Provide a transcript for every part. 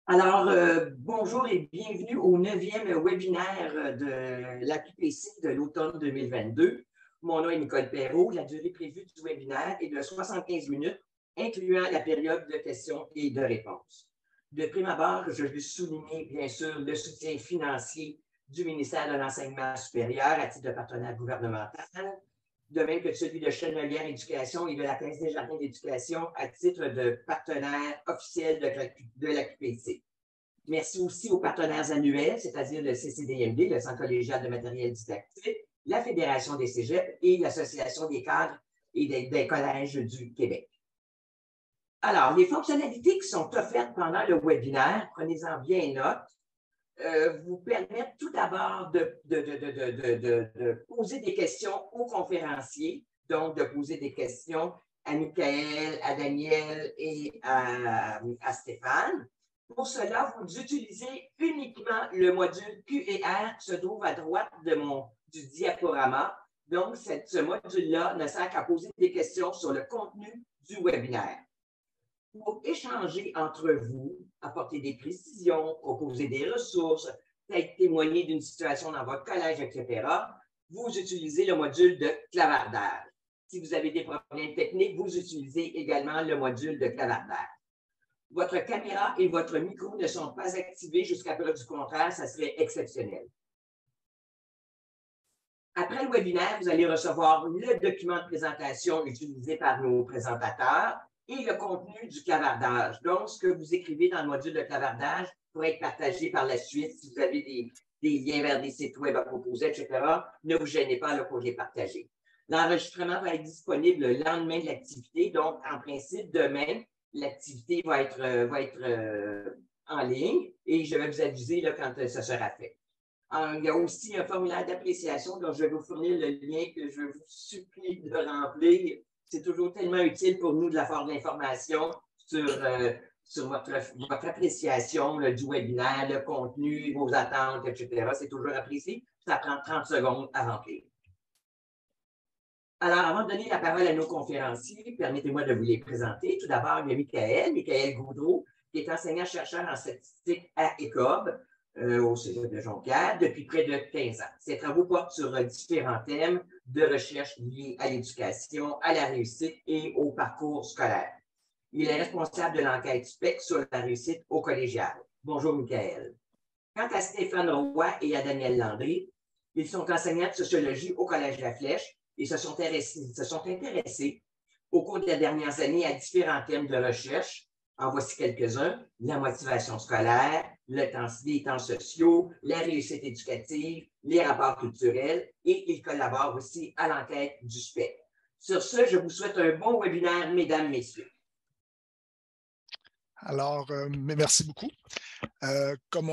Bonjour et bienvenue au 9e webinaire de l'AQPC de l'automne 2022. Mon nom est Nicole Perrault. La durée prévue du webinaire est de 75 minutes, incluant la période de questions et de réponses. De prime abord, je veux souligner, bien sûr, le soutien financier du ministère de l'Enseignement supérieur à titre de partenaire gouvernemental, de même que celui de Chenelière Éducation et de la Caisse des Jardins d'Éducation à titre de partenaire officiel de l'AQPC. Merci aussi aux partenaires annuels, c'est-à-dire le CCDMD, le Centre collégial de matériel didactique, la Fédération des cégeps et l'Association des cadres et des collèges du Québec. Alors, les fonctionnalités qui sont offertes pendant le webinaire, prenez-en bien note, vous permettent tout d'abord de poser des questions aux conférenciers, donc de poser des questions à Michael, à Daniel et à Stéphane. Pour cela, vous utilisez uniquement le module Q&R qui se trouve à droite du diaporama. Donc, ce module-là ne sert qu'à poser des questions sur le contenu du webinaire. Pour échanger entre vous, apporter des précisions, proposer des ressources, peut-être témoigner d'une situation dans votre collège, etc., vous utilisez le module de clavardage. Si vous avez des problèmes techniques, vous utilisez également le module de clavardage. Votre caméra et votre micro ne sont pas activés jusqu'à preuve du contraire, ça serait exceptionnel. Après le webinaire, vous allez recevoir le document de présentation utilisé par nos présentateurs et le contenu du clavardage. Donc, ce que vous écrivez dans le module de clavardage pourrait être partagé par la suite. Si vous avez des liens vers des sites web à proposer, etc., ne vous gênez pas là, pour les partager. L'enregistrement va être disponible le lendemain de l'activité. Donc, en principe, demain, l'activité va être en ligne et je vais vous aviser là, quand ça sera fait. Il y a aussi un formulaire d'appréciation dont je vais vous fournir le lien que je vous supplie de remplir. C'est toujours tellement utile pour nous de avoir de l'information sur votre appréciation du webinaire, le contenu, vos attentes, etc. C'est toujours apprécié. Ça prend 30 secondes à remplir. Alors, avant de donner la parole à nos conférenciers, permettez-moi de vous les présenter. Tout d'abord, il y a Michael Gaudreault, qui est enseignant-chercheur en statistique à ECOB, au Cégep de Jonquière, depuis près de 15 ans. Ses travaux portent sur différents thèmes de recherche liés à l'éducation, à la réussite et au parcours scolaire. Il est responsable de l'enquête SPEC sur la réussite au collégial. Bonjour, Michael. Quant à Stéphane Roy et à Daniel Landry, ils sont enseignants de sociologie au Collège La Flèche et se sont intéressés au cours des dernières années à différents thèmes de recherche. En voici quelques-uns: la motivation scolaire, les temps sociaux, la réussite éducative, les rapports culturels, et ils collaborent aussi à l'enquête du SPEC. Sur ce, je vous souhaite un bon webinaire, mesdames, messieurs. Alors, merci beaucoup. Comme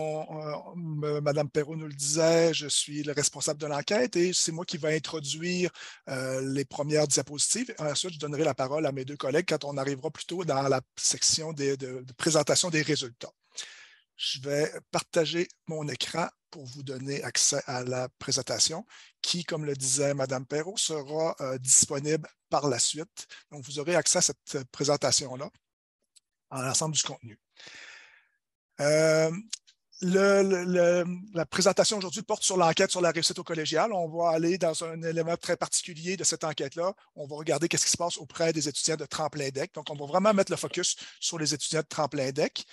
Mme Perrault nous le disait, je suis le responsable de l'enquête et c'est moi qui vais introduire les premières diapositives. Ensuite, je donnerai la parole à mes deux collègues quand on arrivera plutôt dans la section de présentation des résultats. Je vais partager mon écran pour vous donner accès à la présentation qui, comme le disait Mme Perrault, sera disponible par la suite. Donc, vous aurez accès à cette présentation-là en l'ensemble du contenu. La présentation aujourd'hui porte sur l'enquête sur la réussite au collégial. On va aller dans un élément très particulier de cette enquête-là. On va regarder ce qui se passe auprès des étudiants de Tremplin DEC. Donc, on va vraiment mettre le focus sur les étudiants de Tremplin DEC.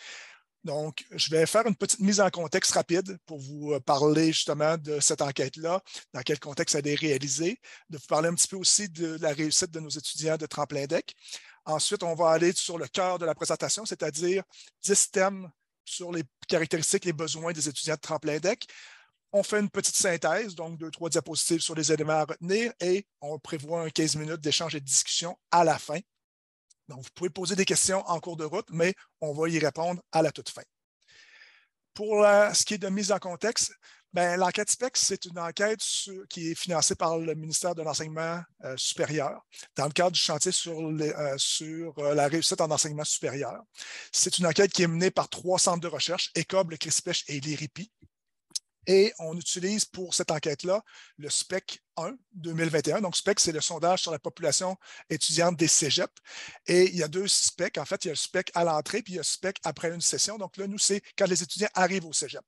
Donc, je vais faire une petite mise en contexte rapide pour vous parler justement de cette enquête-là, dans quel contexte elle est réalisée, de vous parler un petit peu aussi de la réussite de nos étudiants de Tremplin DEC. Ensuite, on va aller sur le cœur de la présentation, c'est-à-dire 10 thèmes sur les caractéristiques et les besoins des étudiants de Tremplin DEC. On fait une petite synthèse, donc 2-3 diapositives sur les éléments à retenir et on prévoit un 15 minutes d'échange et de discussion à la fin. Donc, vous pouvez poser des questions en cours de route, mais on va y répondre à la toute fin. Pour ce qui est de mise en contexte, l'enquête SPEC, c'est une enquête qui est financée par le ministère de l'Enseignement supérieur dans le cadre du chantier sur la réussite en enseignement supérieur. C'est une enquête qui est menée par 3 centres de recherche, ECOB, le CRISPECH et l'IRIPI. Et on utilise pour cette enquête-là le SPEC 1 2021. Donc, SPEC, c'est le sondage sur la population étudiante des cégeps. Et il y a 2 SPEC. En fait, il y a le SPEC à l'entrée, puis il y a le SPEC après une session. Donc là, nous, c'est quand les étudiants arrivent au cégep.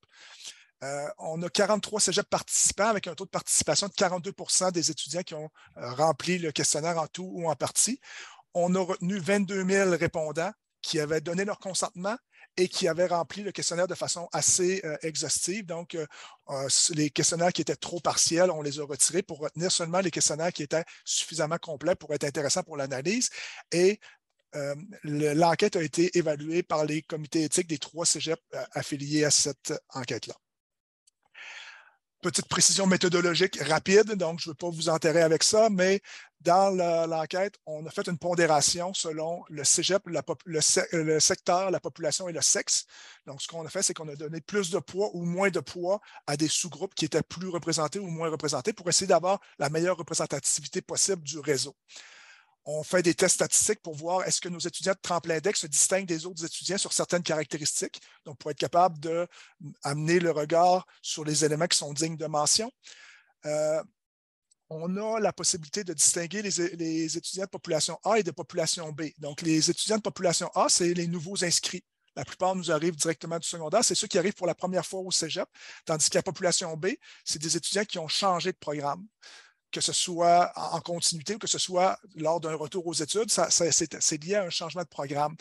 On a 43 cégeps participants avec un taux de participation de 42 des étudiants qui ont rempli le questionnaire en tout ou en partie. On a retenu 22 000 répondants qui avaient donné leur consentement et qui avaient rempli le questionnaire de façon assez exhaustive. Donc, les questionnaires qui étaient trop partiels, on les a retirés pour retenir seulement les questionnaires qui étaient suffisamment complets pour être intéressants pour l'analyse. Et l'enquête a été évaluée par les comités éthiques des 3 cégeps affiliés à cette enquête-là. Petite précision méthodologique rapide, donc je ne veux pas vous enterrer avec ça, mais dans l'enquête, on a fait une pondération selon le cégep, le secteur, la population et le sexe. Donc, ce qu'on a fait, c'est qu'on a donné plus de poids ou moins de poids à des sous-groupes qui étaient plus représentés ou moins représentés pour essayer d'avoir la meilleure représentativité possible du réseau. On fait des tests statistiques pour voir est-ce que nos étudiants de tremplin-deck se distinguent des autres étudiants sur certaines caractéristiques, donc pour être capable d'amener le regard sur les éléments qui sont dignes de mention. On a la possibilité de distinguer les étudiants de population A et de population B. Donc, les étudiants de population A, c'est les nouveaux inscrits. La plupart nous arrivent directement du secondaire. C'est ceux qui arrivent pour la première fois au cégep, tandis que la population B, c'est des étudiants qui ont changé de programme, que ce soit en continuité ou que ce soit lors d'un retour aux études, c'est lié à un changement de programme.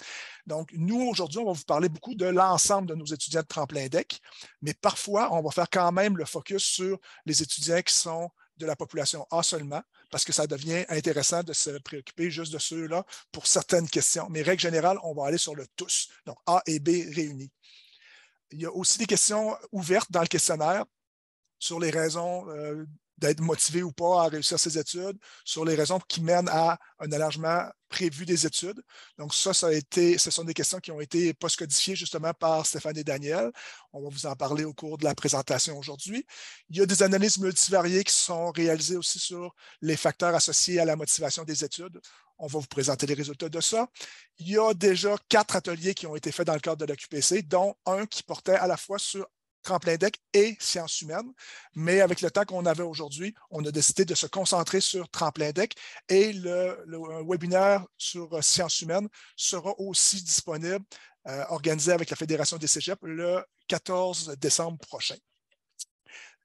Donc, nous, aujourd'hui, on va vous parler beaucoup de l'ensemble de nos étudiants de tremplin-deck, mais parfois, on va faire quand même le focus sur les étudiants qui sont de la population A seulement, parce que ça devient intéressant de se préoccuper juste de ceux-là pour certaines questions. Mais règle générale, on va aller sur le tous, donc A et B réunis. Il y a aussi des questions ouvertes dans le questionnaire sur les raisons d'être motivé ou pas à réussir ses études, sur les raisons qui mènent à un allègement prévu des études. Donc ça a été, ce sont des questions qui ont été post-codifiées justement par Stéphane et Daniel. On va vous en parler au cours de la présentation aujourd'hui. Il y a des analyses multivariées qui sont réalisées aussi sur les facteurs associés à la motivation des études. On va vous présenter les résultats de ça. Il y a déjà 4 ateliers qui ont été faits dans le cadre de la QPC, dont un qui portait à la fois sur tremplin-deck et sciences humaines. Mais avec le temps qu'on avait aujourd'hui, on a décidé de se concentrer sur tremplin-deck et le webinaire sur sciences humaines sera aussi disponible, organisé avec la Fédération des cégeps le 14 décembre prochain.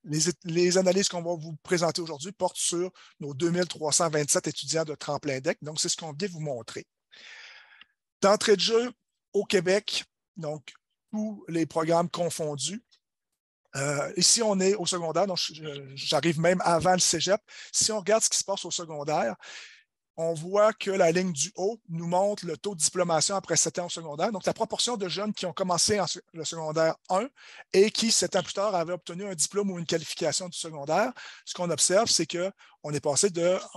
Les analyses qu'on va vous présenter aujourd'hui portent sur nos 2327 étudiants de tremplin-deck. Donc, c'est ce qu'on vient vous montrer. D'entrée de jeu, au Québec, donc tous les programmes confondus, ici, on est au secondaire, donc j'arrive même avant le cégep. Si on regarde ce qui se passe au secondaire, on voit que la ligne du haut nous montre le taux de diplomation après 7 ans au secondaire. Donc, la proportion de jeunes qui ont commencé le secondaire 1 et qui, 7 ans plus tard, avaient obtenu un diplôme ou une qualification du secondaire, ce qu'on observe, c'est qu'on est passé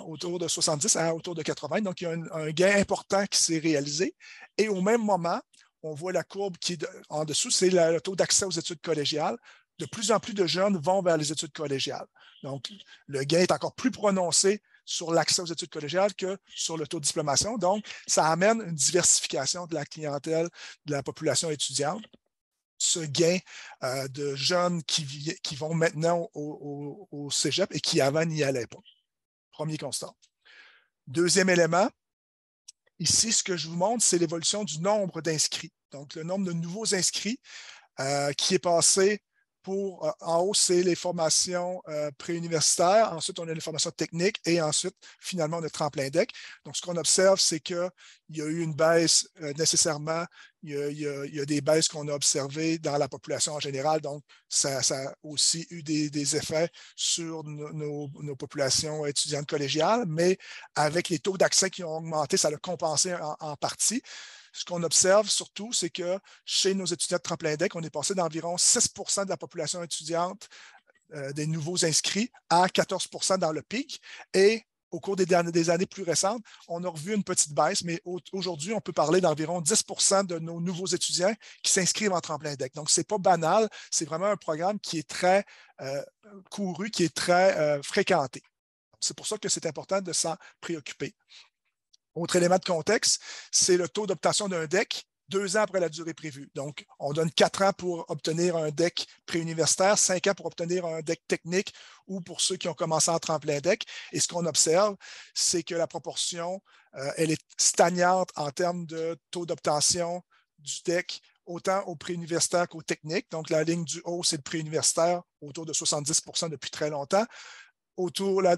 autour de 70 à autour de 80. Donc, il y a un gain important qui s'est réalisé. Et au même moment, on voit la courbe qui est en dessous, c'est le taux d'accès aux études collégiales. De plus en plus de jeunes vont vers les études collégiales. Donc, le gain est encore plus prononcé sur l'accès aux études collégiales que sur le taux de diplomation. Donc, ça amène une diversification de la clientèle de la population étudiante. Ce gain de jeunes qui vont maintenant au cégep et qui avant n'y allaient pas. Premier constat. Deuxième élément, ici, ce que je vous montre, c'est l'évolution du nombre d'inscrits. Donc, le nombre de nouveaux inscrits qui est passé en haut, c'est les formations préuniversitaires. Ensuite, on a les formations techniques et ensuite, finalement, on a tremplin-deck. Donc, ce qu'on observe, c'est qu'il y a eu une baisse nécessairement. Il y a des baisses qu'on a observées dans la population en général. Donc, ça a aussi eu des effets sur nos populations étudiantes collégiales, mais avec les taux d'accès qui ont augmenté, ça l'a compensé en partie. Ce qu'on observe surtout, c'est que chez nos étudiants de tremplin-deck, on est passé d'environ 6 de la population étudiante des nouveaux inscrits à 14 dans le pic. Et au cours des années plus récentes, on a revu une petite baisse, mais aujourd'hui, on peut parler d'environ 10 de nos nouveaux étudiants qui s'inscrivent en tremplin-deck. Donc, ce n'est pas banal, c'est vraiment un programme qui est très couru, qui est très fréquenté. C'est pour ça que c'est important de s'en préoccuper. Autre élément de contexte, c'est le taux d'obtention d'un DEC 2 ans après la durée prévue. Donc, on donne 4 ans pour obtenir un DEC préuniversitaire, 5 ans pour obtenir un DEC technique ou pour ceux qui ont commencé en tremplin DEC. Et ce qu'on observe, c'est que la proportion, elle est stagnante en termes de taux d'obtention du DEC, autant au préuniversitaire qu'au technique. Donc, la ligne du haut, c'est le préuniversitaire, autour de 70 depuis très longtemps.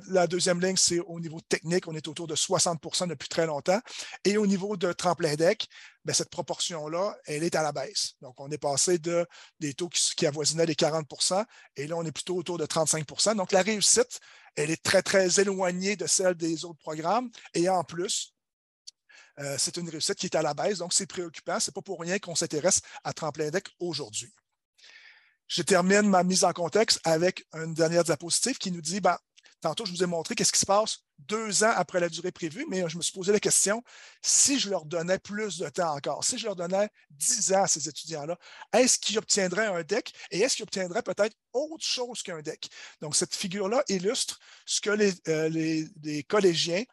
La deuxième ligne, c'est au niveau technique, on est autour de 60 depuis très longtemps. Et au niveau de tremplin DEC, bien, cette proportion-là, elle est à la baisse. Donc, on est passé des taux qui avoisinaient les 40 et là, on est plutôt autour de 35 Donc, la réussite, elle est très, très éloignée de celle des autres programmes. Et en plus, c'est une réussite qui est à la baisse. Donc, c'est préoccupant. Ce n'est pas pour rien qu'on s'intéresse à tremplin DEC aujourd'hui. Je termine ma mise en contexte avec une dernière diapositive qui nous dit, tantôt, je vous ai montré qu'est-ce qui se passe 2 ans après la durée prévue, mais je me suis posé la question, si je leur donnais plus de temps encore, si je leur donnais 10 ans à ces étudiants-là, est-ce qu'ils obtiendraient un DEC et est-ce qu'ils obtiendraient peut-être autre chose qu'un DEC? Donc, cette figure-là illustre ce que les collégiens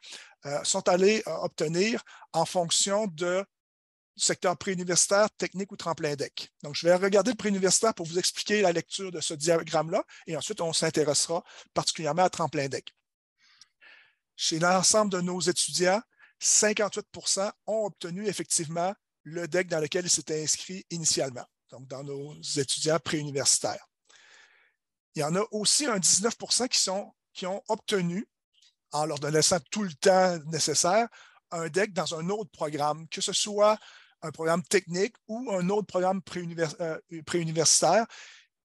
sont allés obtenir en fonction du secteur préuniversitaire, technique ou tremplin DEC. Donc, je vais regarder le préuniversitaire pour vous expliquer la lecture de ce diagramme-là et ensuite, on s'intéressera particulièrement à tremplin DEC. Chez l'ensemble de nos étudiants, 58 ont obtenu effectivement le DEC dans lequel ils s'étaient inscrits initialement, donc dans nos étudiants préuniversitaires. Il y en a aussi un 19 qui ont obtenu, en leur laissant tout le temps nécessaire, un DEC dans un autre programme, que ce soit un programme technique ou un autre programme préuniversitaire.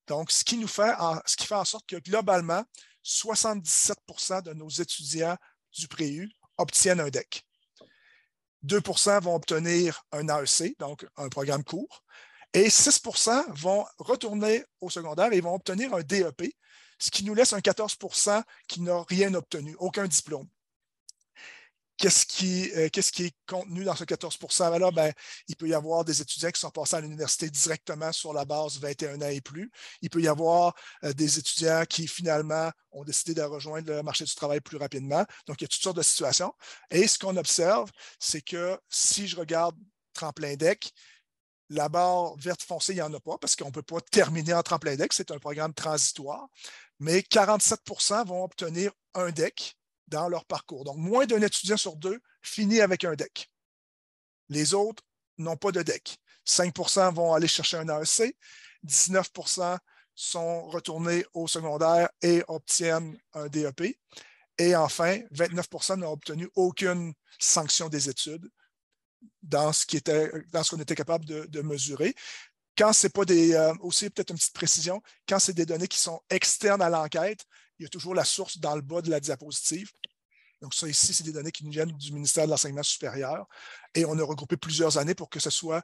Donc, ce qui fait en sorte que globalement, 77 de nos étudiants du préu obtiennent un DEC. 2 vont obtenir un AEC, donc un programme court, et 6 vont retourner au secondaire et vont obtenir un DEP, ce qui nous laisse un 14 qui n'a rien obtenu, aucun diplôme. Qu'est-ce qui est contenu dans ce 14 %-là? Ben, il peut y avoir des étudiants qui sont passés à l'université directement sur la base 21 ans et plus. Il peut y avoir des étudiants qui, finalement, ont décidé de rejoindre le marché du travail plus rapidement. Donc, il y a toutes sortes de situations. Et ce qu'on observe, c'est que si je regarde tremplin DEC, la barre verte foncée, il n'y en a pas parce qu'on ne peut pas terminer en tremplin DEC. C'est un programme transitoire. Mais 47 vont obtenir un DEC dans leur parcours. Donc, moins d'un étudiant sur 2 finit avec un DEC. Les autres n'ont pas de DEC. 5 vont aller chercher un AEC, 19 sont retournés au secondaire et obtiennent un DEP. Et enfin, 29 n'ont obtenu aucune sanction des études dans ce qu'on était capable de mesurer. Quand ce n'est pas aussi peut-être une petite précision, quand c'est des données qui sont externes à l'enquête, il y a toujours la source dans le bas de la diapositive. Donc, ça ici, c'est des données qui nous viennent du ministère de l'Enseignement supérieur et on a regroupé plusieurs années pour que ce soit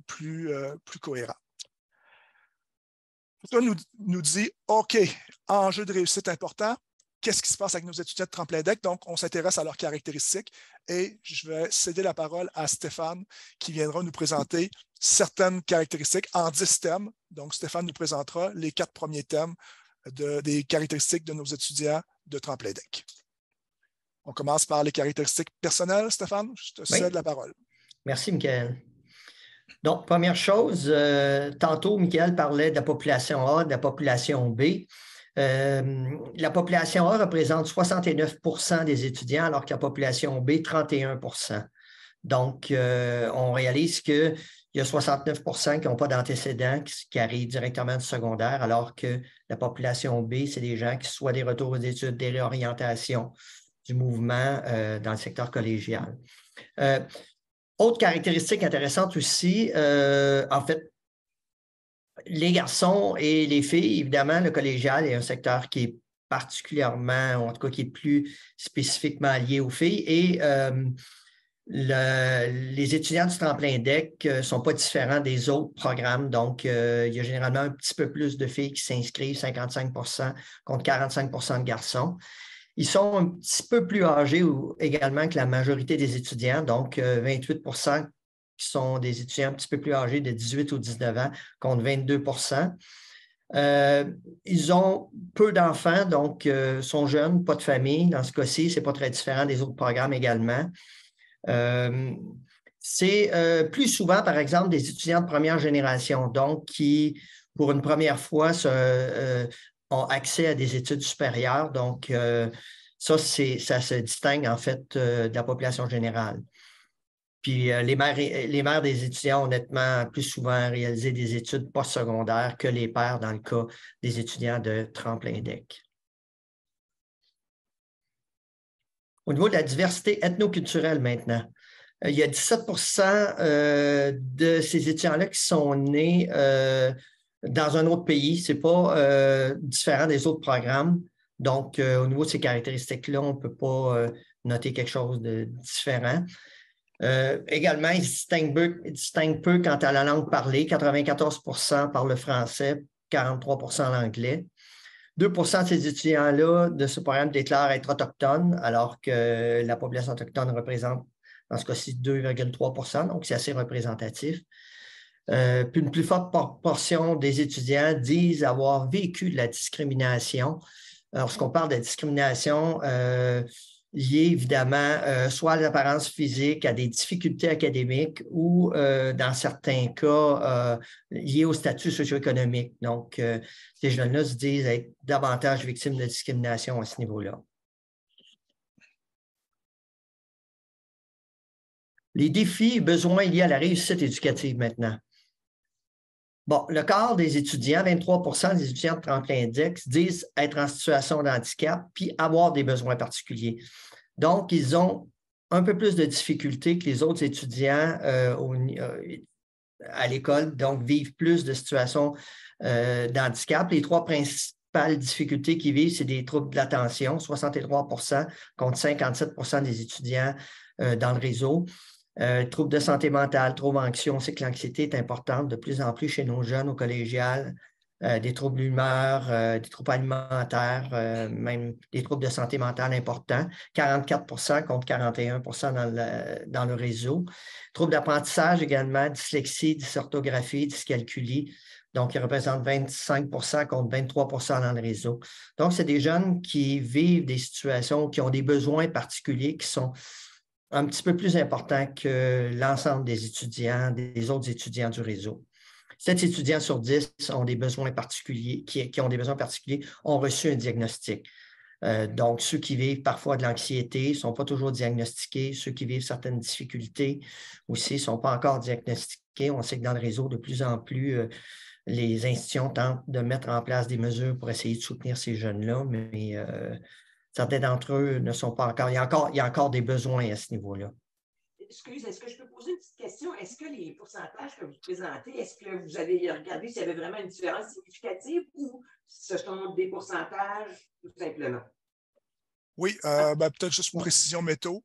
plus cohérent. Ça nous dit, OK, enjeu de réussite important, qu'est-ce qui se passe avec nos étudiants de tremplin DEC? Donc, on s'intéresse à leurs caractéristiques et je vais céder la parole à Stéphane qui viendra nous présenter certaines caractéristiques en 10 thèmes. Donc, Stéphane nous présentera les 4 premiers thèmes des caractéristiques de nos étudiants de tremplin DEC. On commence par les caractéristiques personnelles. Stéphane, je te cède la parole. Merci, Michael. Donc, première chose, tantôt, Michael parlait de la population A, de la population B. La population A représente 69 des étudiants, alors que la population B, 31 Donc, on réalise qu'il y a 69 qui n'ont pas d'antécédents, qui arrivent directement du secondaire, alors que la population B, c'est des gens qui soit des retours aux études, des réorientations du mouvement dans le secteur collégial. Autre caractéristique intéressante aussi, en fait, les garçons et les filles, évidemment, le collégial est un secteur qui est particulièrement, ou en tout cas qui est plus spécifiquement lié aux filles. Et les étudiants du tremplin DEC ne sont pas différents des autres programmes. Donc, il y a généralement un petit peu plus de filles qui s'inscrivent, 55 contre 45 de garçons. Ils sont un petit peu plus âgés également que la majorité des étudiants, donc 28 qui sont des étudiants un petit peu plus âgés de 18 ou 19 ans, contre 22 Ils ont peu d'enfants, donc sont jeunes, pas de famille. Dans ce cas-ci, ce n'est pas très différent des autres programmes également. C'est plus souvent, par exemple, des étudiants de première génération, donc qui, pour une première fois, ont accès à des études supérieures. Donc, ça se distingue en fait de la population générale. Puis les mères des étudiants ont nettement plus souvent réalisé des études postsecondaires que les pères dans le cas des étudiants de tremplin DEC. Au niveau de la diversité ethnoculturelle maintenant, il y a 17 de ces étudiants-là qui sont nés dans un autre pays. Ce n'est pas différent des autres programmes. Donc, au niveau de ces caractéristiques-là, on ne peut pas noter quelque chose de différent. Également, ils distinguent peu quant à la langue parlée. 94 parlent le français, 43 l'anglais. 2 de ces étudiants-là de ce programme déclarent être autochtones, alors que la population autochtone représente, dans ce cas-ci, 2,3 donc c'est assez représentatif. Puis une plus forte portion des étudiants disent avoir vécu de la discrimination. Lorsqu'on parle de discrimination, liée évidemment soit à l'apparence physique, à des difficultés académiques ou dans certains cas liées au statut socio-économique. Donc, ces jeunes-là se disent être davantage victimes de discrimination à ce niveau-là. Les défis et besoins liés à la réussite éducative maintenant. Bon, le quart des étudiants, 23 des étudiants de tremplin DEC disent être en situation de handicap puis avoir des besoins particuliers. Donc, ils ont un peu plus de difficultés que les autres étudiants à l'école, donc vivent plus de situations d'handicap. Les 3 principales difficultés qu'ils vivent, c'est des troubles de l'attention, 63 contre 57 des étudiants dans le réseau. Troubles de santé mentale, troubles anxieux, on sait que l'anxiété est importante de plus en plus chez nos jeunes au collégial, des troubles d'humeur, des troubles alimentaires, même des troubles de santé mentale importants, 44 contre 41 dans le réseau. Troubles d'apprentissage également, dyslexie, dysorthographie, dyscalculie, donc ils représentent 25 contre 23 dans le réseau. Donc, c'est des jeunes qui vivent des situations, qui ont des besoins particuliers qui sont un petit peu plus important que l'ensemble des étudiants, des autres étudiants du réseau. 7 étudiants sur 10 ont des besoins particuliers, qui ont des besoins particuliers, ont reçu un diagnostic. Donc, ceux qui vivent parfois de l'anxiété ne sont pas toujours diagnostiqués. Ceux qui vivent certaines difficultés aussi ne sont pas encore diagnostiqués. On sait que dans le réseau, de plus en plus, les institutions tentent de mettre en place des mesures pour essayer de soutenir ces jeunes-là, mais certains d'entre eux ne sont pas encore. Il y a encore des besoins à ce niveau-là. Excusez, est-ce que je peux poser une petite question? Est-ce que les pourcentages que vous présentez, est-ce que vous avez regardé s'il y avait vraiment une différence significative ou ce sont des pourcentages tout simplement? Oui, peut-être juste une précision métaux.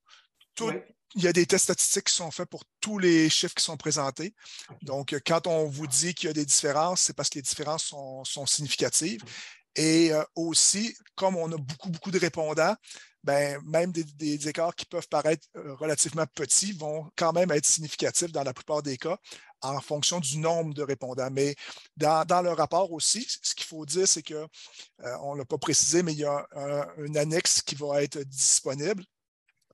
Il y a des tests statistiques qui sont faits pour tous les chiffres qui sont présentés. Okay. Donc, quand on vous dit qu'il y a des différences, c'est parce que les différences sont significatives. Et aussi, comme on a beaucoup de répondants, même des écarts qui peuvent paraître relativement petits vont quand même être significatifs dans la plupart des cas en fonction du nombre de répondants. Mais dans le rapport aussi, ce qu'il faut dire, c'est qu'on ne l'a pas précisé, mais il y a une annexe qui va être disponible.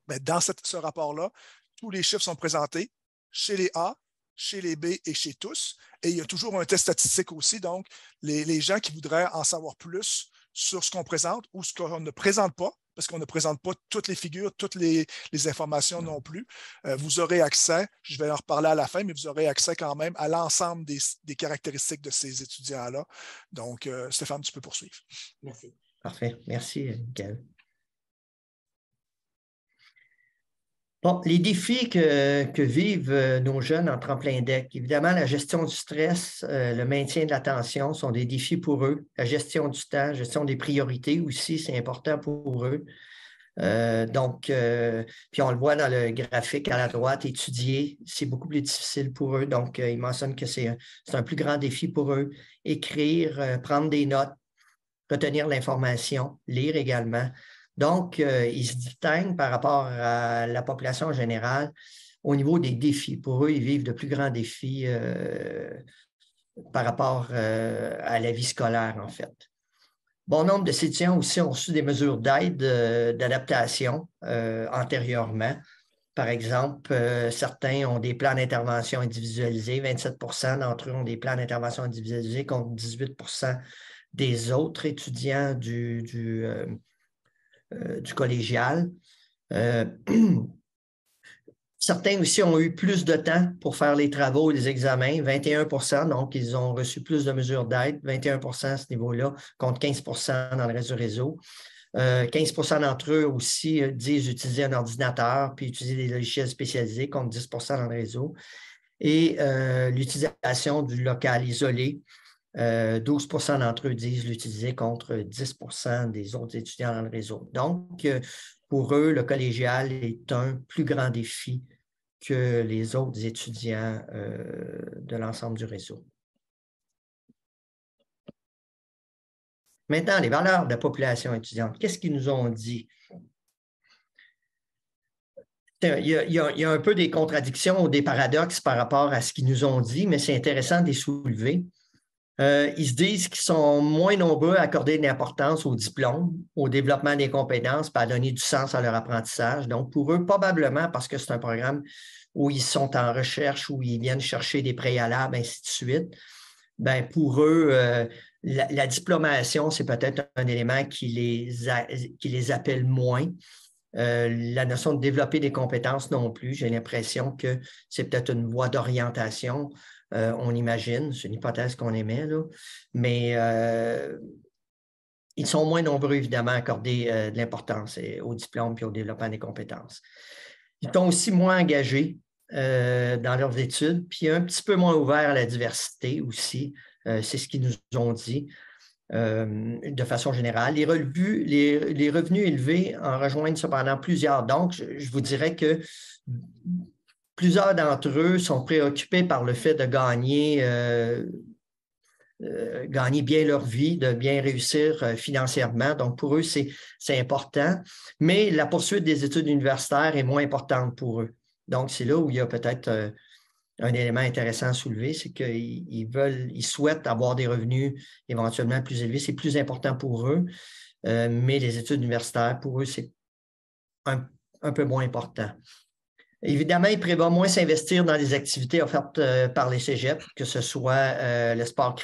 Mais dans ce rapport-là, tous les chiffres sont présentés chez les A, chez les B et chez tous. Et il y a toujours un test statistique aussi. Donc, les gens qui voudraient en savoir plus sur ce qu'on présente ou ce qu'on ne présente pas, parce qu'on ne présente pas toutes les figures, toutes les informations non plus, vous aurez accès, je vais en reparler à la fin, mais vous aurez accès quand même à l'ensemble des caractéristiques de ces étudiants-là. Donc, Stéphane, tu peux poursuivre. Merci. Parfait. Merci, Michael. Bon, les défis que vivent nos jeunes en tremplin DEC, évidemment, la gestion du stress, le maintien de l'attention sont des défis pour eux. La gestion du temps, la gestion des priorités aussi, c'est important pour eux. Puis on le voit dans le graphique à la droite, étudier, c'est beaucoup plus difficile pour eux. Donc, ils mentionnent que c'est un plus grand défi pour eux. Écrire, prendre des notes, retenir l'information, lire également. Donc, ils se distinguent par rapport à la population en général au niveau des défis. Pour eux, ils vivent de plus grands défis par rapport à la vie scolaire, en fait. Bon nombre de ces étudiants aussi ont reçu des mesures d'aide, d'adaptation antérieurement. Par exemple, certains ont des plans d'intervention individualisés. 27 d'entre eux ont des plans d'intervention individualisés contre 18 des autres étudiants du collégial. Certains aussi ont eu plus de temps pour faire les travaux et les examens, 21 donc ils ont reçu plus de mesures d'aide, 21 à ce niveau-là, contre 15 dans le reste du réseau. 15 d'entre eux aussi disent utiliser un ordinateur puis utiliser des logiciels spécialisés, contre 10 dans le réseau. Et l'utilisation du local isolé, 12 d'entre eux disent l'utiliser contre 10 des autres étudiants dans le réseau. Donc, pour eux, le collégial est un plus grand défi que les autres étudiants de l'ensemble du réseau. Maintenant, les valeurs de la population étudiante, qu'est-ce qu'ils nous ont dit? Il y a un peu des contradictions ou des paradoxes par rapport à ce qu'ils nous ont dit, mais c'est intéressant de les soulever. Ils se disent qu'ils sont moins nombreux à accorder de l'importance au diplôme, au développement des compétences, puis à donner du sens à leur apprentissage. Donc, pour eux, probablement parce que c'est un programme où ils sont en recherche, où ils viennent chercher des préalables, ainsi de suite. Bien, pour eux, la diplomation, c'est peut-être un élément qui les appelle moins. La notion de développer des compétences non plus. J'ai l'impression que c'est peut-être une voie d'orientation, on imagine. C'est une hypothèse qu'on émet, là. Mais ils sont moins nombreux, évidemment, à accorder de l'importance au diplôme et au développement des compétences. Ils sont aussi moins engagés dans leurs études, puis un petit peu moins ouverts à la diversité aussi. C'est ce qu'ils nous ont dit. De façon générale. Les revenus élevés en rejoignent cependant plusieurs. Donc, je vous dirais que plusieurs d'entre eux sont préoccupés par le fait de gagner bien leur vie, de bien réussir financièrement. Donc, pour eux, c'est important. Mais la poursuite des études universitaires est moins importante pour eux. Donc, c'est là où il y a peut-être un élément intéressant à soulever, c'est qu'ils souhaitent avoir des revenus éventuellement plus élevés. C'est plus important pour eux, mais les études universitaires, pour eux, c'est un peu moins important. Évidemment, ils prévoient moins s'investir dans les activités offertes par les cégeps, que ce soit le sport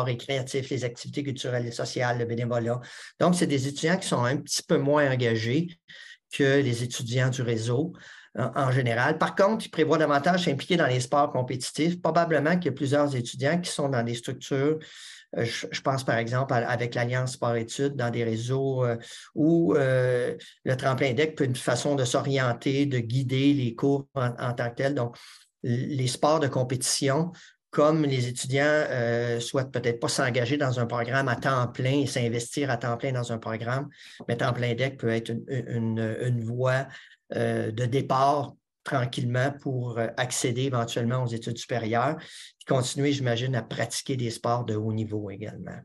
récréatif, les activités culturelles et sociales, le bénévolat. Donc, c'est des étudiants qui sont un petit peu moins engagés que les étudiants du réseau en général. Par contre, ils prévoient davantage s'impliquer dans les sports compétitifs. Probablement qu'il y a plusieurs étudiants qui sont dans des structures, je pense par exemple avec l'Alliance Sport-Études, dans des réseaux où le tremplin DEC peut être une façon de s'orienter, de guider les cours en tant que tel. Donc, les sports de compétition, comme les étudiants souhaitent peut-être pas s'engager dans un programme à temps plein et s'investir à temps plein dans un programme, mais tremplin DEC peut être une voie de départ tranquillement pour accéder éventuellement aux études supérieures et continuer, j'imagine, à pratiquer des sports de haut niveau également.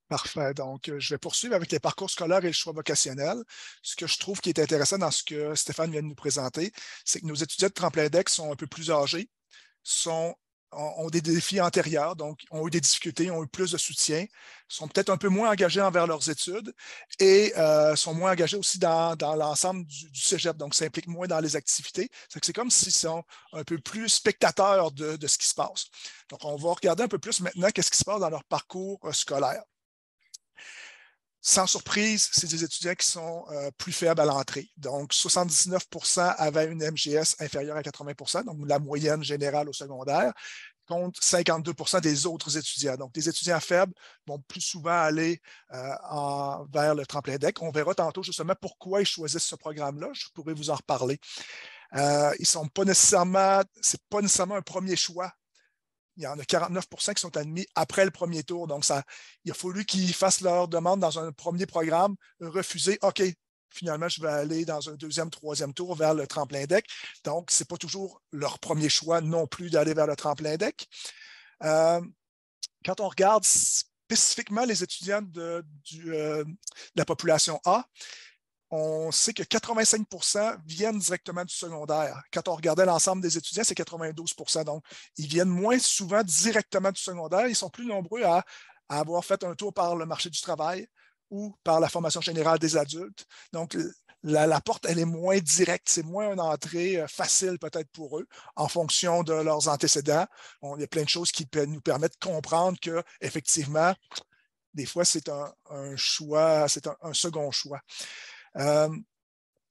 Parfait. Donc, je vais poursuivre avec les parcours scolaires et le choix vocationnel. Ce que je trouve qui est intéressant dans ce que Stéphane vient de nous présenter, c'est que nos étudiants de tremplin DEC sont un peu plus âgés, ont des défis antérieurs, donc ont eu des difficultés, ont eu plus de soutien, sont peut-être un peu moins engagés envers leurs études et sont moins engagés aussi dans l'ensemble du cégep, donc ça implique moins dans les activités. C'est comme s'ils sont un peu plus spectateurs de ce qui se passe. Donc, on va regarder un peu plus maintenant qu'est-ce qui se passe dans leur parcours scolaire. Sans surprise, c'est des étudiants qui sont plus faibles à l'entrée. Donc, 79% avaient une MGS inférieure à 80%, donc la moyenne générale au secondaire, contre 52% des autres étudiants. Donc, les étudiants faibles vont plus souvent aller vers le tremplin DEC. On verra tantôt justement pourquoi ils choisissent ce programme-là. Je pourrais vous en reparler. Ils sont pas nécessairement, c'est pas nécessairement un premier choix. Il y en a 49% qui sont admis après le premier tour. Donc, il a fallu qu'ils fassent leur demande dans un premier programme, refuser. OK, finalement, je vais aller dans un deuxième, troisième tour vers le tremplin DEC. Donc, ce n'est pas toujours leur premier choix non plus d'aller vers le tremplin DEC. Quand on regarde spécifiquement les étudiants de la population A, on sait que 85% viennent directement du secondaire. Quand on regardait l'ensemble des étudiants, c'est 92%. Donc, ils viennent moins souvent directement du secondaire. Ils sont plus nombreux à avoir fait un tour par le marché du travail ou par la formation générale des adultes. Donc, la porte, elle est moins directe, c'est moins une entrée facile peut-être pour eux en fonction de leurs antécédents. Il y a plein de choses qui nous permettent de comprendre qu'effectivement, des fois, c'est un choix, c'est un second choix.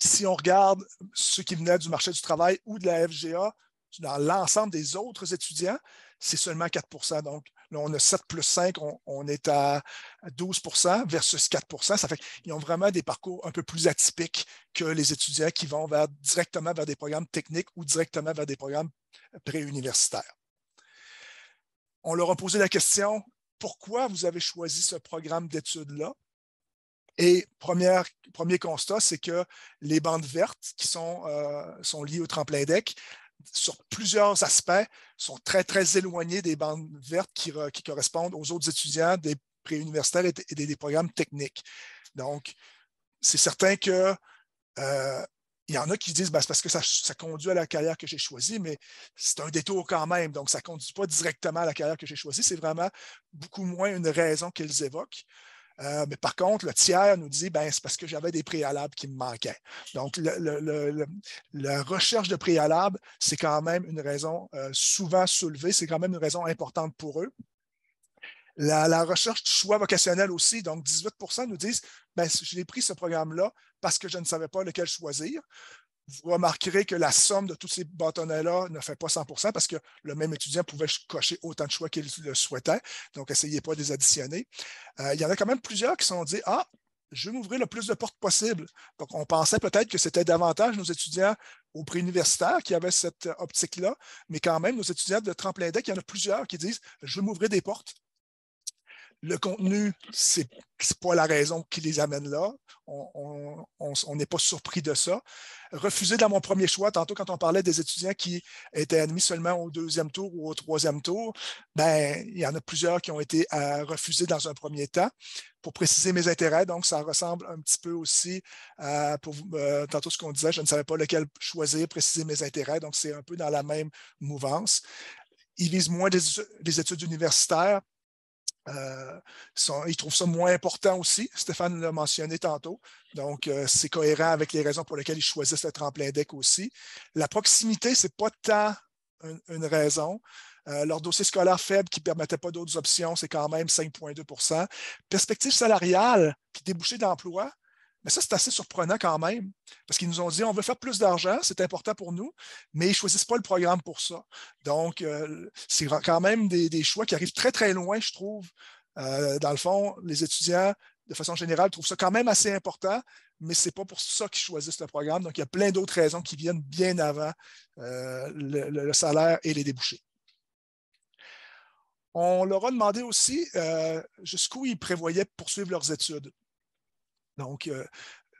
Si on regarde ceux qui venaient du marché du travail ou de la FGA, dans l'ensemble des autres étudiants, c'est seulement 4 %. Donc, là, on a 7 plus 5, on est à 12 % versus 4 %. Ça fait qu'ils ont vraiment des parcours un peu plus atypiques que les étudiants qui vont directement vers des programmes techniques ou directement vers des programmes préuniversitaires. On leur a posé la question, pourquoi vous avez choisi ce programme d'études-là? Et premier constat, c'est que les bandes vertes qui sont liées au tremplin DEC, sur plusieurs aspects, sont très, très éloignées des bandes vertes qui correspondent aux autres étudiants des préuniversitaires et des programmes techniques. Donc, c'est certain que il y en a qui disent c'est parce que ça conduit à la carrière que j'ai choisie, mais c'est un détour quand même. Donc, ça ne conduit pas directement à la carrière que j'ai choisie. C'est vraiment beaucoup moins une raison qu'ils évoquent. Mais par contre, le tiers nous dit c'est parce que j'avais des préalables qui me manquaient. Donc, la recherche de préalables, c'est quand même une raison souvent soulevée, c'est quand même une raison importante pour eux. La recherche du choix vocationnel aussi, donc 18 % nous disent j'ai pris ce programme-là parce que je ne savais pas lequel choisir. Vous remarquerez que la somme de tous ces bâtonnets-là ne fait pas 100 % parce que le même étudiant pouvait cocher autant de choix qu'il le souhaitait. Donc, essayez pas de les additionner. Il y en a quand même plusieurs qui se sont dit je vais m'ouvrir le plus de portes possible. Donc, on pensait peut-être que c'était davantage nos étudiants au préuniversitaire qui avaient cette optique-là, mais quand même, nos étudiants de tremplin DEC, il y en a plusieurs qui disent je vais m'ouvrir des portes. Le contenu, ce n'est pas la raison qui les amène là. On n'est pas surpris de ça. Refuser dans mon premier choix, tantôt quand on parlait des étudiants qui étaient admis seulement au 2e tour ou au 3e tour, il y en a plusieurs qui ont été refusés dans un premier temps. Pour préciser mes intérêts, donc ça ressemble un petit peu aussi à tantôt ce qu'on disait, je ne savais pas lequel choisir, préciser mes intérêts, donc c'est un peu dans la même mouvance. Ils visent moins les études universitaires. Ils trouvent ça moins important aussi. Stéphane l'a mentionné tantôt. Donc, c'est cohérent avec les raisons pour lesquelles ils choisissent le tremplin DEC aussi. La proximité, ce n'est pas tant une raison. Leur dossier scolaire faible qui ne permettait pas d'autres options, c'est quand même 5,2 %. Perspective salariale puis débouché d'emploi, mais ça, c'est assez surprenant quand même, parce qu'ils nous ont dit on veut faire plus d'argent, c'est important pour nous, mais ils ne choisissent pas le programme pour ça. Donc, c'est quand même des choix qui arrivent très, très loin, je trouve. Dans le fond, les étudiants, de façon générale, trouvent ça quand même assez important, mais ce n'est pas pour ça qu'ils choisissent le programme. Donc, il y a plein d'autres raisons qui viennent bien avant le salaire et les débouchés. On leur a demandé aussi jusqu'où ils prévoyaient poursuivre leurs études. Donc,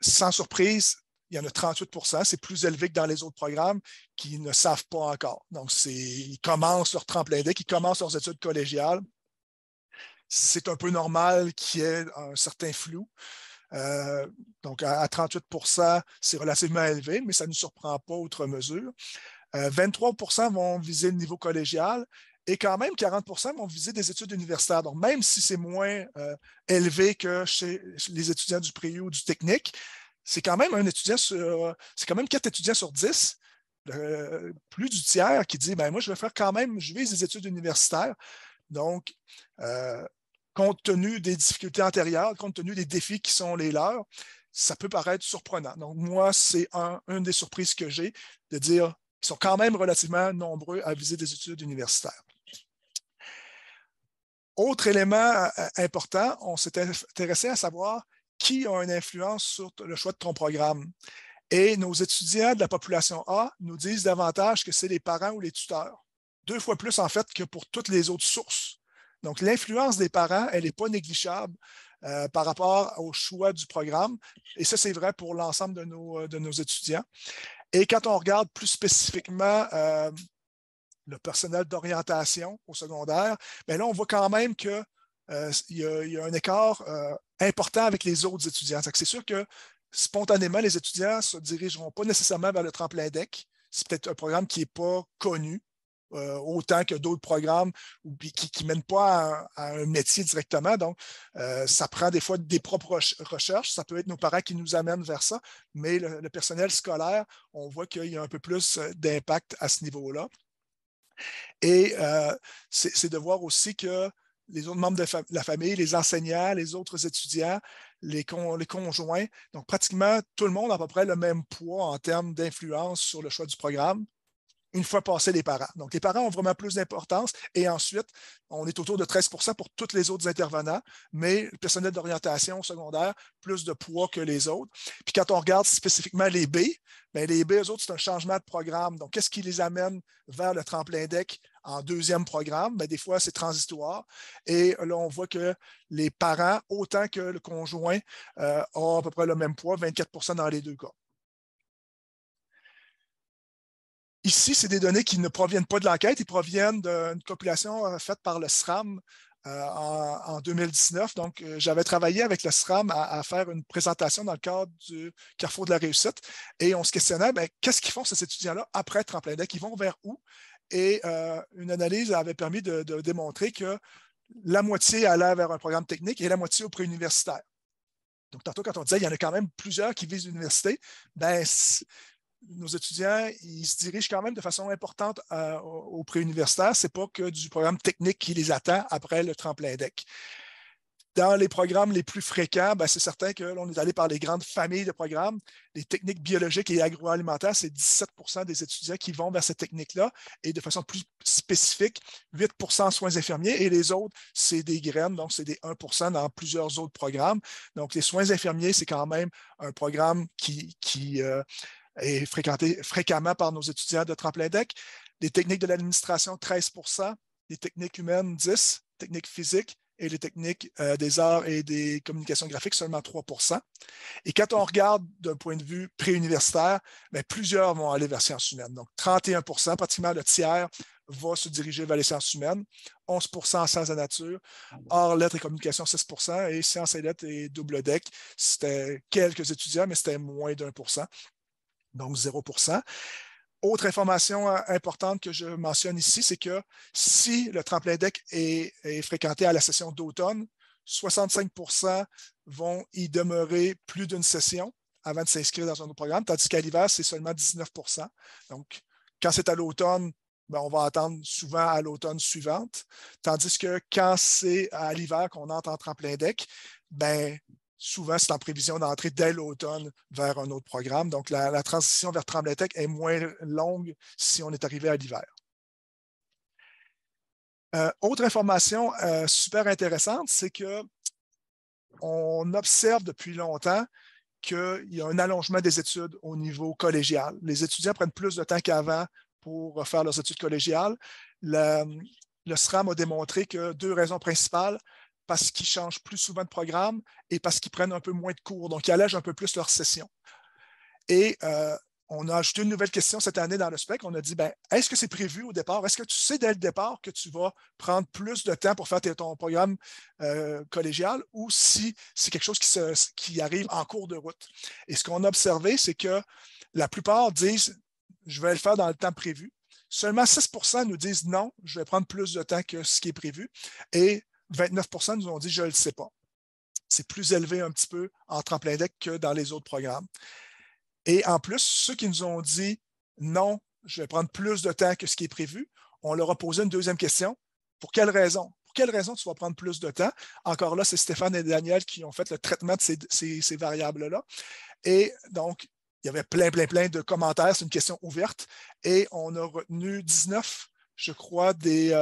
sans surprise, il y en a 38 %, c'est plus élevé que dans les autres programmes qui ne savent pas encore. Donc, ils commencent leur tremplin DEC, ils commencent leurs études collégiales. C'est un peu normal qu'il y ait un certain flou. Donc, à 38 %, c'est relativement élevé, mais ça ne nous surprend pas outre mesure. 23 % vont viser le niveau collégial et quand même 40 % vont viser des études universitaires. Donc, même si c'est moins élevé que chez les étudiants du pré ou du technique, c'est quand même c'est quand même 4 étudiants sur 10, plus du tiers qui dit moi, je vise des études universitaires. Donc, compte tenu des difficultés antérieures, compte tenu des défis qui sont les leurs, ça peut paraître surprenant. Donc, moi, c'est une des surprises que j'ai de dire qu'ils sont quand même relativement nombreux à viser des études universitaires. Autre élément important, on s'est intéressé à savoir qui a une influence sur le choix de ton programme. Et nos étudiants de la population A nous disent davantage que c'est les parents ou les tuteurs. 2 fois plus, en fait, que pour toutes les autres sources. Donc, l'influence des parents, elle n'est pas négligeable par rapport au choix du programme. Et ça, c'est vrai pour l'ensemble de nos étudiants. Et quand on regarde plus spécifiquement le personnel d'orientation au secondaire, là, on voit quand même qu'il y a un écart important avec les autres étudiants. C'est sûr que spontanément, les étudiants ne se dirigeront pas nécessairement vers le tremplin DEC. C'est peut-être un programme qui n'est pas connu autant que d'autres programmes qui ne mènent pas à un métier directement. Donc, ça prend des fois des propres recherches. Ça peut être nos parents qui nous amènent vers ça, mais le personnel scolaire, on voit qu'il y a un peu plus d'impact à ce niveau-là. Et c'est de voir aussi que les autres membres de la famille, les enseignants, les autres étudiants, les conjoints, donc pratiquement tout le monde a à peu près le même poids en termes d'influence sur le choix du programme une fois passés les parents. Donc, les parents ont vraiment plus d'importance et ensuite, on est autour de 13% pour tous les autres intervenants, mais le personnel d'orientation secondaire, plus de poids que les autres. Puis quand on regarde spécifiquement les B, bien, les B, eux autres, c'est un changement de programme. Donc, qu'est-ce qui les amène vers le tremplin DEC en deuxième programme? Bien, des fois, c'est transitoire. Et là, on voit que les parents, autant que le conjoint, ont à peu près le même poids, 24% dans les deux cas. Ici, c'est des données qui ne proviennent pas de l'enquête, ils proviennent d'une compilation faite par le SRAM en 2019. Donc, j'avais travaillé avec le SRAM à faire une présentation dans le cadre du Carrefour de la réussite et on se questionnait, bien, qu'est-ce qu'ils font ces étudiants-là après tremplin DEC? Ils vont vers où? Et une analyse avait permis de démontrer que la moitié allait vers un programme technique et la moitié au préuniversitaire. Donc, tantôt, quand on disait qu'il y en a quand même plusieurs qui visent l'université, bien, nos étudiants, ils se dirigent quand même de façon importante au préuniversitaire. Ce n'est pas que du programme technique qui les attend après le tremplin DEC. Dans les programmes les plus fréquents, ben, c'est certain que l'on est allé par les grandes familles de programmes. Les techniques biologiques et agroalimentaires, c'est 17% des étudiants qui vont vers cette technique-là. Et de façon plus spécifique, 8% soins infirmiers et les autres, c'est des graines, donc c'est des 1% dans plusieurs autres programmes. Donc, les soins infirmiers, c'est quand même un programme qui est fréquenté fréquemment par nos étudiants de tremplin DEC. Les techniques de l'administration, 13%, les techniques humaines, 10%, techniques physiques et les techniques des arts et des communications graphiques, seulement 3%. Et quand on regarde d'un point de vue préuniversitaire, bien, plusieurs vont aller vers sciences humaines. Donc, 31%, pratiquement le tiers, va se diriger vers les sciences humaines, 11% en sciences de la nature, arts, lettres et communications, 6%, et sciences et lettres et double DEC, c'était quelques étudiants, mais c'était moins d'1%. Donc 0%. Autre information importante que je mentionne ici, c'est que si le tremplin DEC est fréquenté à la session d'automne, 65% vont y demeurer plus d'une session avant de s'inscrire dans un autre programme, tandis qu'à l'hiver, c'est seulement 19%. Donc, quand c'est à l'automne, ben, on va attendre souvent à l'automne suivante, tandis que quand c'est à l'hiver qu'on entre en tremplin DEC, ben, souvent, c'est en prévision d'entrer dès l'automne vers un autre programme. Donc, la transition vers tremplin DEC est moins longue si on est arrivé à l'hiver. Autre information super intéressante, c'est qu'on observe depuis longtemps qu'il y a un allongement des études au niveau collégial. Les étudiants prennent plus de temps qu'avant pour faire leurs études collégiales. Le SRAM a démontré que deux raisons principales, parce qu'ils changent plus souvent de programme et parce qu'ils prennent un peu moins de cours. Donc, ils allègent un peu plus leur session. Et on a ajouté une nouvelle question cette année dans le SPEC. On a dit, ben, est-ce que c'est prévu au départ? Est-ce que tu sais dès le départ que tu vas prendre plus de temps pour faire ton programme collégial ou si c'est quelque chose qui arrive en cours de route? Et ce qu'on a observé, c'est que la plupart disent, je vais le faire dans le temps prévu. Seulement 6% nous disent non, je vais prendre plus de temps que ce qui est prévu. Et 29% nous ont dit je ne le sais pas. C'est plus élevé un petit peu en tremplin DEC que dans les autres programmes. Et en plus, ceux qui nous ont dit non, je vais prendre plus de temps que ce qui est prévu, on leur a posé une deuxième question. Pour quelle raison? Pour quelle raison tu vas prendre plus de temps? Encore là, c'est Stéphane et Daniel qui ont fait le traitement de ces variables-là. Et donc, il y avait plein de commentaires. C'est une question ouverte. Et on a retenu 19, je crois, des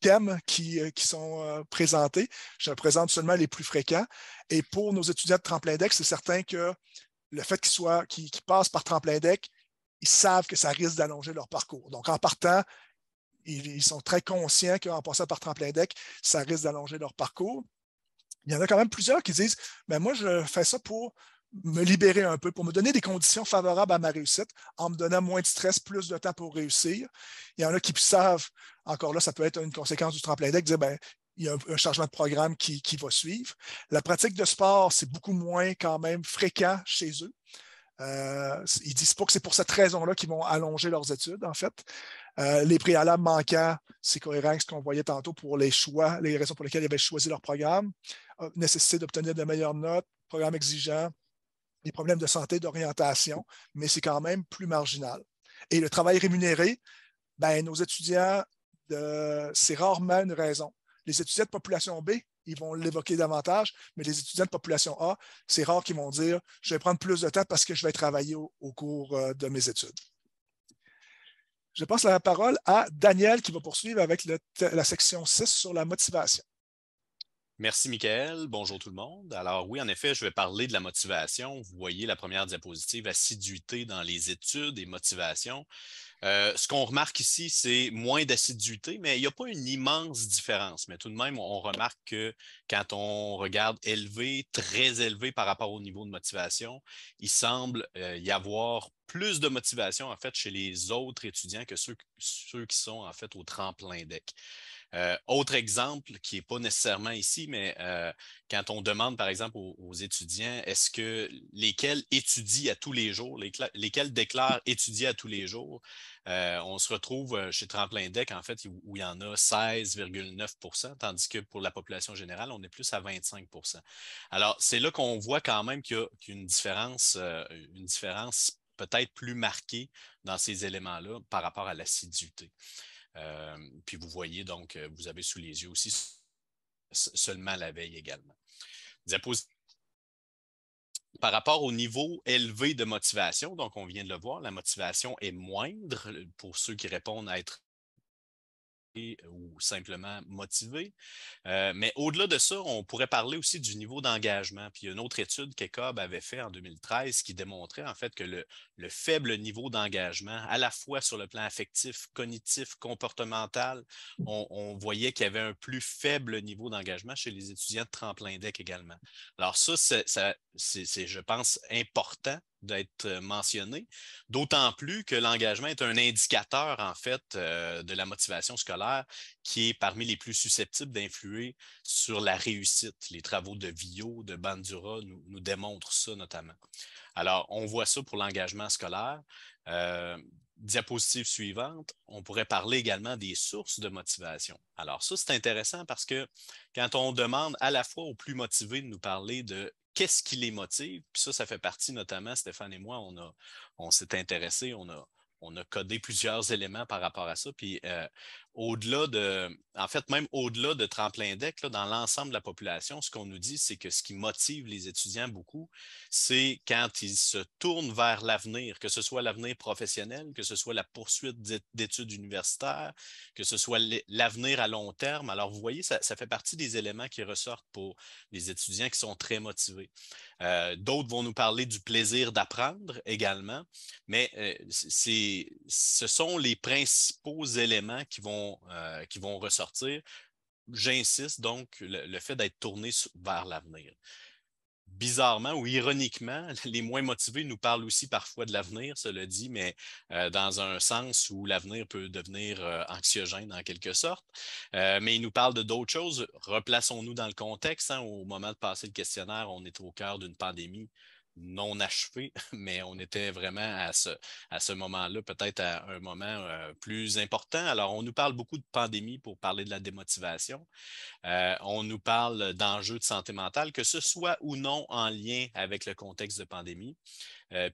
thèmes qui sont présentés. Je présente seulement les plus fréquents. Et pour nos étudiants de tremplin DEC, c'est certain que le fait qu'ils passent par tremplin DEC, ils savent que ça risque d'allonger leur parcours. Donc, en partant, ils sont très conscients qu'en passant par tremplin DEC, ça risque d'allonger leur parcours. Il y en a quand même plusieurs qui disent, ben moi, je fais ça pour me libérer un peu, pour me donner des conditions favorables à ma réussite, en me donnant moins de stress, plus de temps pour réussir. Il y en a qui savent, encore là, ça peut être une conséquence du tremplin DEC, dire, ben, il y a un changement de programme qui va suivre. La pratique de sport, c'est beaucoup moins quand même fréquent chez eux. Ils ne disent pas que c'est pour cette raison-là qu'ils vont allonger leurs études, en fait. Les préalables manquants, c'est cohérent avec ce qu'on voyait tantôt pour les choix, les raisons pour lesquelles ils avaient choisi leur programme, nécessité d'obtenir de meilleures notes, programme exigeant, des problèmes de santé, d'orientation, mais c'est quand même plus marginal. Et le travail rémunéré, ben, nos étudiants, c'est rarement une raison. Les étudiants de population B, ils vont l'évoquer davantage, mais les étudiants de population A, c'est rare qu'ils vont dire « je vais prendre plus de temps parce que je vais travailler au cours de mes études ». Je passe la parole à Daniel qui va poursuivre avec la section 6 sur la motivation. Merci, Michael. Bonjour tout le monde. Alors oui, en effet, je vais parler de la motivation. Vous voyez la première diapositive, assiduité dans les études et motivation. Ce qu'on remarque ici, c'est moins d'assiduité, mais il n'y a pas une immense différence. Mais tout de même, on remarque que quand on regarde élevé, très élevé par rapport au niveau de motivation, il semble y avoir plus de motivation en fait chez les autres étudiants que ceux qui sont en fait au tremplin DEC. Autre exemple qui n'est pas nécessairement ici, mais quand on demande par exemple aux étudiants, est-ce que lesquels étudient à tous les jours, lesquels déclarent étudier à tous les jours, on se retrouve chez Tremplin DEC en fait où il y en a 16,9 %, tandis que pour la population générale, on est plus à 25 %. Alors, c'est là qu'on voit quand même qu'il y a une différence peut-être plus marquée dans ces éléments-là par rapport à l'assiduité. Puis vous voyez donc, vous avez sous les yeux aussi seulement la veille également. Diapositive. Par rapport au niveau élevé de motivation, donc on vient de le voir, la motivation est moindre pour ceux qui répondent à être ou simplement motivé. Mais au-delà de ça, on pourrait parler aussi du niveau d'engagement. Puis il y a une autre étude qu'ECOB avait fait en 2013 qui démontrait en fait que le faible niveau d'engagement, à la fois sur le plan affectif, cognitif, comportemental, on voyait qu'il y avait un plus faible niveau d'engagement chez les étudiants de tremplin DEC également. Alors ça, c'est, je pense, important d'être mentionné, d'autant plus que l'engagement est un indicateur, en fait, de la motivation scolaire qui est parmi les plus susceptibles d'influer sur la réussite. Les travaux de Villot, de Bandura nous démontrent ça notamment. Alors, on voit ça pour l'engagement scolaire. Diapositive suivante, on pourrait parler également des sources de motivation. Alors ça, c'est intéressant parce que quand on demande à la fois aux plus motivés de nous parler de qu'est-ce qui les motive, puis ça fait partie notamment, Stéphane et moi, on s'est intéressé, on a codé plusieurs éléments par rapport à ça. Puis même au-delà de Tremplin DEC, là, dans l'ensemble de la population, ce qu'on nous dit, c'est que ce qui motive les étudiants beaucoup, c'est quand ils se tournent vers l'avenir, que ce soit l'avenir professionnel, que ce soit la poursuite d'études universitaires, que ce soit l'avenir à long terme. Alors, vous voyez, ça fait partie des éléments qui ressortent pour les étudiants qui sont très motivés. D'autres vont nous parler du plaisir d'apprendre également, mais ce sont les principaux éléments qui vont ressortir. J'insiste donc le fait d'être tourné vers l'avenir. Bizarrement ou ironiquement, les moins motivés nous parlent aussi parfois de l'avenir, cela dit, mais dans un sens où l'avenir peut devenir anxiogène en quelque sorte. Mais ils nous parlent de d'autres choses. Replaçons-nous dans le contexte. Hein, au moment de passer le questionnaire, on est au cœur d'une pandémie non achevée, mais on était vraiment à ce moment-là, peut-être à un moment plus important. Alors, on nous parle beaucoup de pandémie pour parler de la démotivation. On nous parle d'enjeux de santé mentale, que ce soit ou non en lien avec le contexte de pandémie.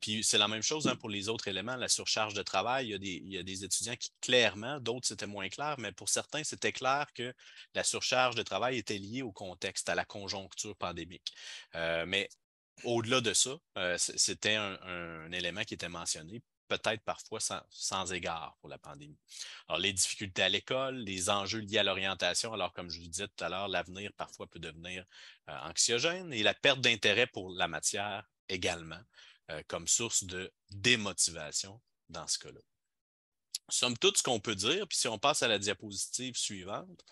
Puis c'est la même chose hein, pour les autres éléments, la surcharge de travail. Il y a des étudiants qui, clairement, d'autres c'était moins clair, mais pour certains, c'était clair que la surcharge de travail était liée au contexte, à la conjoncture pandémique. Mais au-delà de ça, c'était un élément qui était mentionné, peut-être parfois sans égard pour la pandémie. Alors, les difficultés à l'école, les enjeux liés à l'orientation, alors comme je vous disais tout à l'heure, l'avenir parfois peut devenir anxiogène et la perte d'intérêt pour la matière également, comme source de démotivation dans ce cas-là. Somme toute, ce qu'on peut dire, puis si on passe à la diapositive suivante,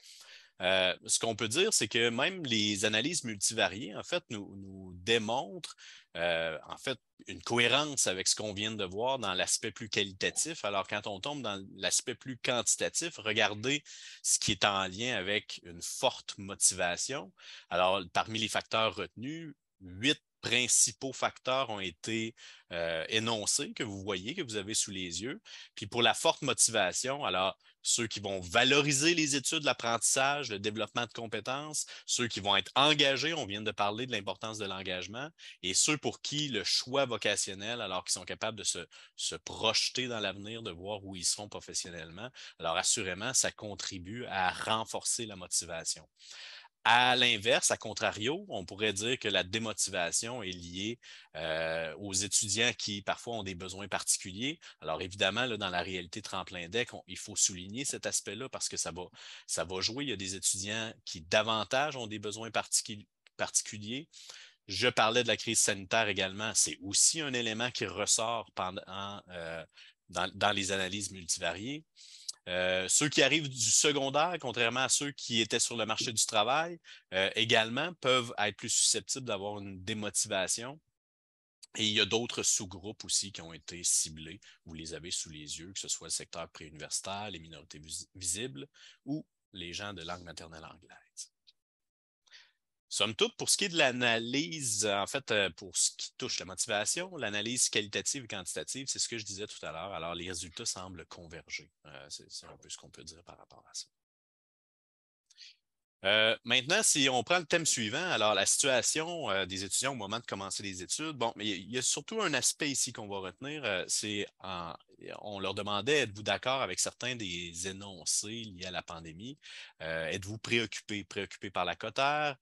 ce qu'on peut dire, c'est que même les analyses multivariées, en fait, nous démontrent en fait une cohérence avec ce qu'on vient de voir dans l'aspect plus qualitatif. Alors, quand on tombe dans l'aspect plus quantitatif, regardez ce qui est en lien avec une forte motivation. Alors, parmi les facteurs retenus, 8 principaux facteurs ont été énoncés, que vous voyez, que vous avez sous les yeux. Puis pour la forte motivation, alors ceux qui vont valoriser les études, l'apprentissage, le développement de compétences, ceux qui vont être engagés, on vient de parler de l'importance de l'engagement, et ceux pour qui le choix vocationnel, alors qu'ils sont capables de se projeter dans l'avenir, de voir où ils seront professionnellement, alors assurément, ça contribue à renforcer la motivation. À l'inverse, à contrario, on pourrait dire que la démotivation est liée aux étudiants qui parfois ont des besoins particuliers. Alors évidemment, là, dans la réalité Tremplin Deck, il faut souligner cet aspect-là parce que ça va jouer. Il y a des étudiants qui davantage ont des besoins particuliers. Je parlais de la crise sanitaire également. C'est aussi un élément qui ressort dans les analyses multivariées. Ceux qui arrivent du secondaire, contrairement à ceux qui étaient sur le marché du travail, également peuvent être plus susceptibles d'avoir une démotivation. Et il y a d'autres sous-groupes aussi qui ont été ciblés. Vous les avez sous les yeux, que ce soit le secteur préuniversitaire, les minorités visibles ou les gens de langue maternelle anglaise. Somme toute, pour ce qui est de l'analyse, en fait, pour ce qui touche la motivation, l'analyse qualitative et quantitative, c'est ce que je disais tout à l'heure. Alors, les résultats semblent converger. C'est un peu ce qu'on peut dire par rapport à ça. Maintenant, si on prend le thème suivant, alors la situation des étudiants au moment de commencer les études, bon, mais il y a surtout un aspect ici qu'on va retenir, on leur demandait, êtes-vous d'accord avec certains des énoncés liés à la pandémie? Êtes-vous préoccupé par la quotaire,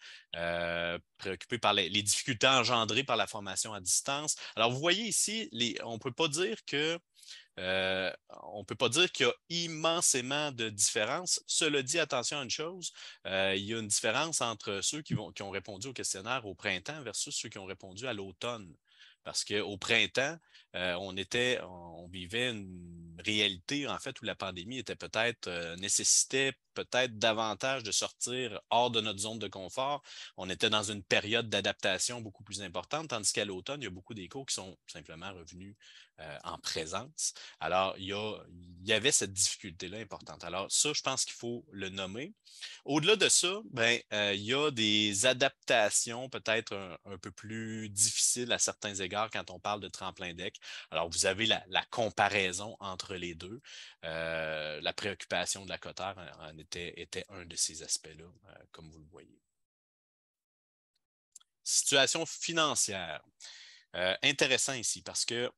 préoccupé par les difficultés engendrées par la formation à distance? Alors, vous voyez ici, on ne peut pas dire que on ne peut pas dire qu'il y a immensément de différences. Cela dit, attention à une chose, il y a une différence entre ceux qui ont répondu au questionnaire au printemps versus ceux qui ont répondu à l'automne. Parce qu'au printemps, on vivait une réalité, en fait, où la pandémie était peut-être nécessitait peut-être davantage de sortir hors de notre zone de confort. On était dans une période d'adaptation beaucoup plus importante, tandis qu'à l'automne, il y a beaucoup des cours qui sont simplement revenus en présence. Alors, il y avait cette difficulté-là importante. Alors, ça, je pense qu'il faut le nommer. Au-delà de ça, il y a des adaptations peut-être un peu plus difficiles à certains égards quand on parle de tremplin deck. Alors, vous avez la comparaison entre les deux. La préoccupation de la quotaire était un de ces aspects-là, comme vous le voyez. Situation financière. Intéressant ici parce que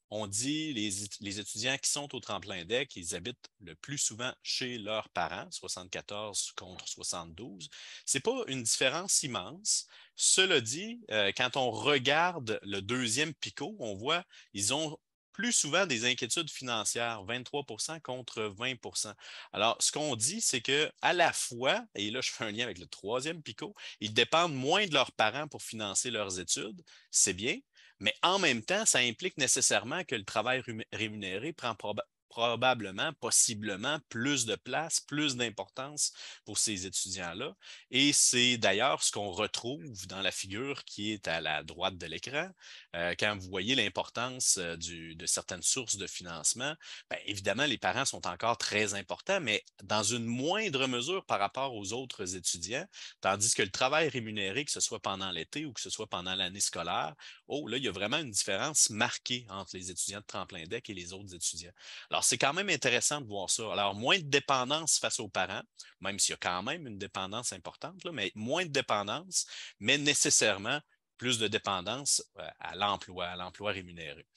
on dit les étudiants qui sont au tremplin deck, ils habitent le plus souvent chez leurs parents, 74 contre 72. Ce n'est pas une différence immense. Cela dit, quand on regarde le deuxième picot, on voit qu'ils ont plus souvent des inquiétudes financières, 23 contre 20 %. Alors, ce qu'on dit, c'est qu'à la fois, et là, je fais un lien avec le troisième picot, ils dépendent moins de leurs parents pour financer leurs études, c'est bien, mais en même temps, ça implique nécessairement que le travail rémunéré prend probablement, possiblement, plus de place, plus d'importance pour ces étudiants-là. Et c'est d'ailleurs ce qu'on retrouve dans la figure qui est à la droite de l'écran. Quand vous voyez l'importance de certaines sources de financement, bien, évidemment, les parents sont encore très importants, mais dans une moindre mesure par rapport aux autres étudiants, tandis que le travail rémunéré, que ce soit pendant l'été ou que ce soit pendant l'année scolaire, là, il y a vraiment une différence marquée entre les étudiants de tremplin deck et les autres étudiants. Alors, c'est quand même intéressant de voir ça. Alors, moins de dépendance face aux parents, même s'il y a quand même une dépendance importante, là, mais moins de dépendance, mais nécessairement plus de dépendance à l'emploi rémunéré.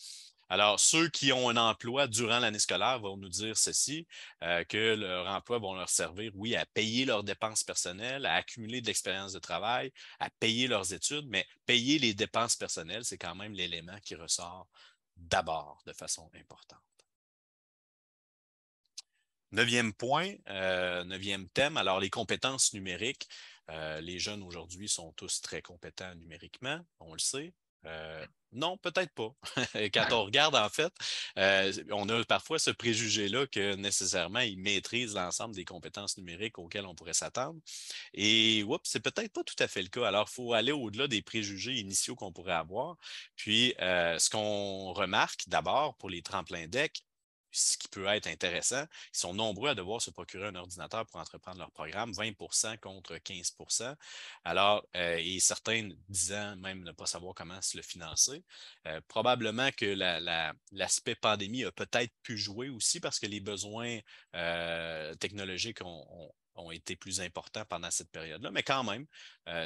Alors, ceux qui ont un emploi durant l'année scolaire vont nous dire ceci, que leur emploi va leur servir, oui, à payer leurs dépenses personnelles, à accumuler de l'expérience de travail, à payer leurs études, mais payer les dépenses personnelles, c'est quand même l'élément qui ressort d'abord de façon importante. 9e point, 9e thème, alors les compétences numériques. Les jeunes aujourd'hui sont tous très compétents numériquement, on le sait. Non, peut-être pas. Quand on regarde, en fait, on a parfois ce préjugé-là que nécessairement, ils maîtrisent l'ensemble des compétences numériques auxquelles on pourrait s'attendre. Et c'est peut-être pas tout à fait le cas. Alors, il faut aller au-delà des préjugés initiaux qu'on pourrait avoir. Puis, ce qu'on remarque d'abord pour les tremplins deck, ce qui peut être intéressant, ils sont nombreux à devoir se procurer un ordinateur pour entreprendre leur programme, 20% contre 15%. Alors, et certains disant même ne pas savoir comment se le financer. Probablement que l'aspect pandémie a peut-être pu jouer aussi parce que les besoins technologiques ont été plus importants pendant cette période-là, mais quand même,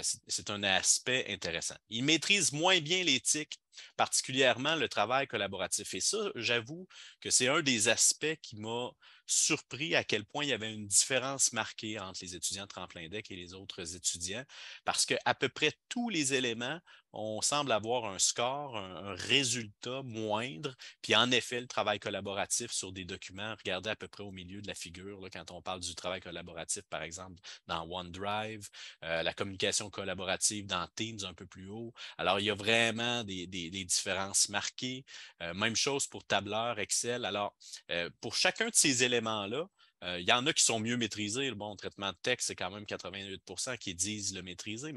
c'est un aspect intéressant. Ils maîtrisent moins bien l'éthique, particulièrement le travail collaboratif. Et ça, j'avoue que c'est un des aspects qui m'a surpris à quel point il y avait une différence marquée entre les étudiants de Tremplin Deck et les autres étudiants, parce qu'à peu près tous les éléments, on semble avoir un score, un résultat moindre. Puis en effet, le travail collaboratif sur des documents, regardez à peu près au milieu de la figure, là, quand on parle du travail collaboratif, par exemple, dans OneDrive, la communication collaborative dans Teams un peu plus haut. Alors, il y a vraiment des différences marquées. Même chose pour tableur, Excel. Alors, pour chacun de ces éléments-là, il y en a qui sont mieux maîtrisés. Le bon traitement de texte, c'est quand même 88% qui disent le maîtriser,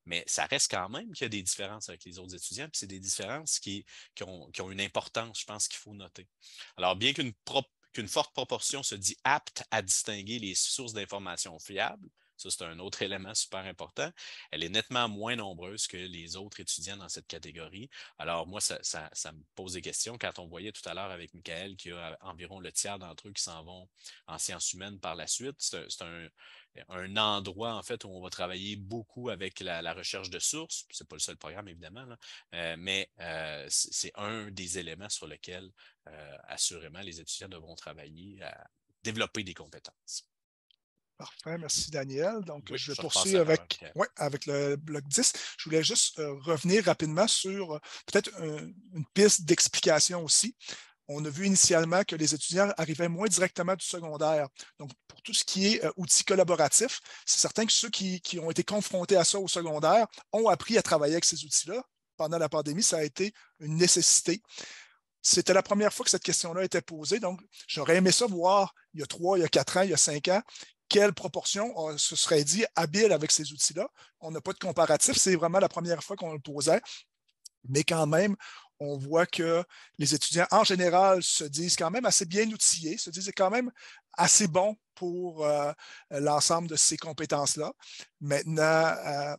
mais ça reste quand même qu'il y a des différences avec les autres étudiants, puis c'est des différences qui ont une importance, je pense qu'il faut noter. Alors, bien qu'une forte proportion se dit apte à distinguer les sources d'informations fiables, ça, c'est un autre élément super important. Elle est nettement moins nombreuse que les autres étudiants dans cette catégorie. Alors, moi, ça me pose des questions. Quand on voyait tout à l'heure avec Michael qu'il y a environ le tiers d'entre eux qui s'en vont en sciences humaines par la suite, c'est un endroit, en fait, où on va travailler beaucoup avec la recherche de sources. Ce n'est pas le seul programme, évidemment, là, mais c'est un des éléments sur lesquels, assurément, les étudiants devront travailler à développer des compétences. Parfait, merci Daniel. Donc, oui, je vais poursuivre avec le bloc 10. Je voulais juste revenir rapidement sur peut-être une piste d'explication aussi. On a vu initialement que les étudiants arrivaient moins directement du secondaire. Donc, pour tout ce qui est outils collaboratifs, c'est certain que ceux qui ont été confrontés à ça au secondaire ont appris à travailler avec ces outils-là. Pendant la pandémie, ça a été une nécessité. C'était la première fois que cette question-là était posée. Donc, j'aurais aimé ça voir il y a 3, il y a 4 ans, il y a 5 ans, quelle proportion on se serait dit habile avec ces outils-là. On n'a pas de comparatif, c'est vraiment la première fois qu'on le posait. Mais quand même, on voit que les étudiants, en général, se disent quand même assez bien outillés, se disent quand même assez bons pour l'ensemble de ces compétences-là. Maintenant,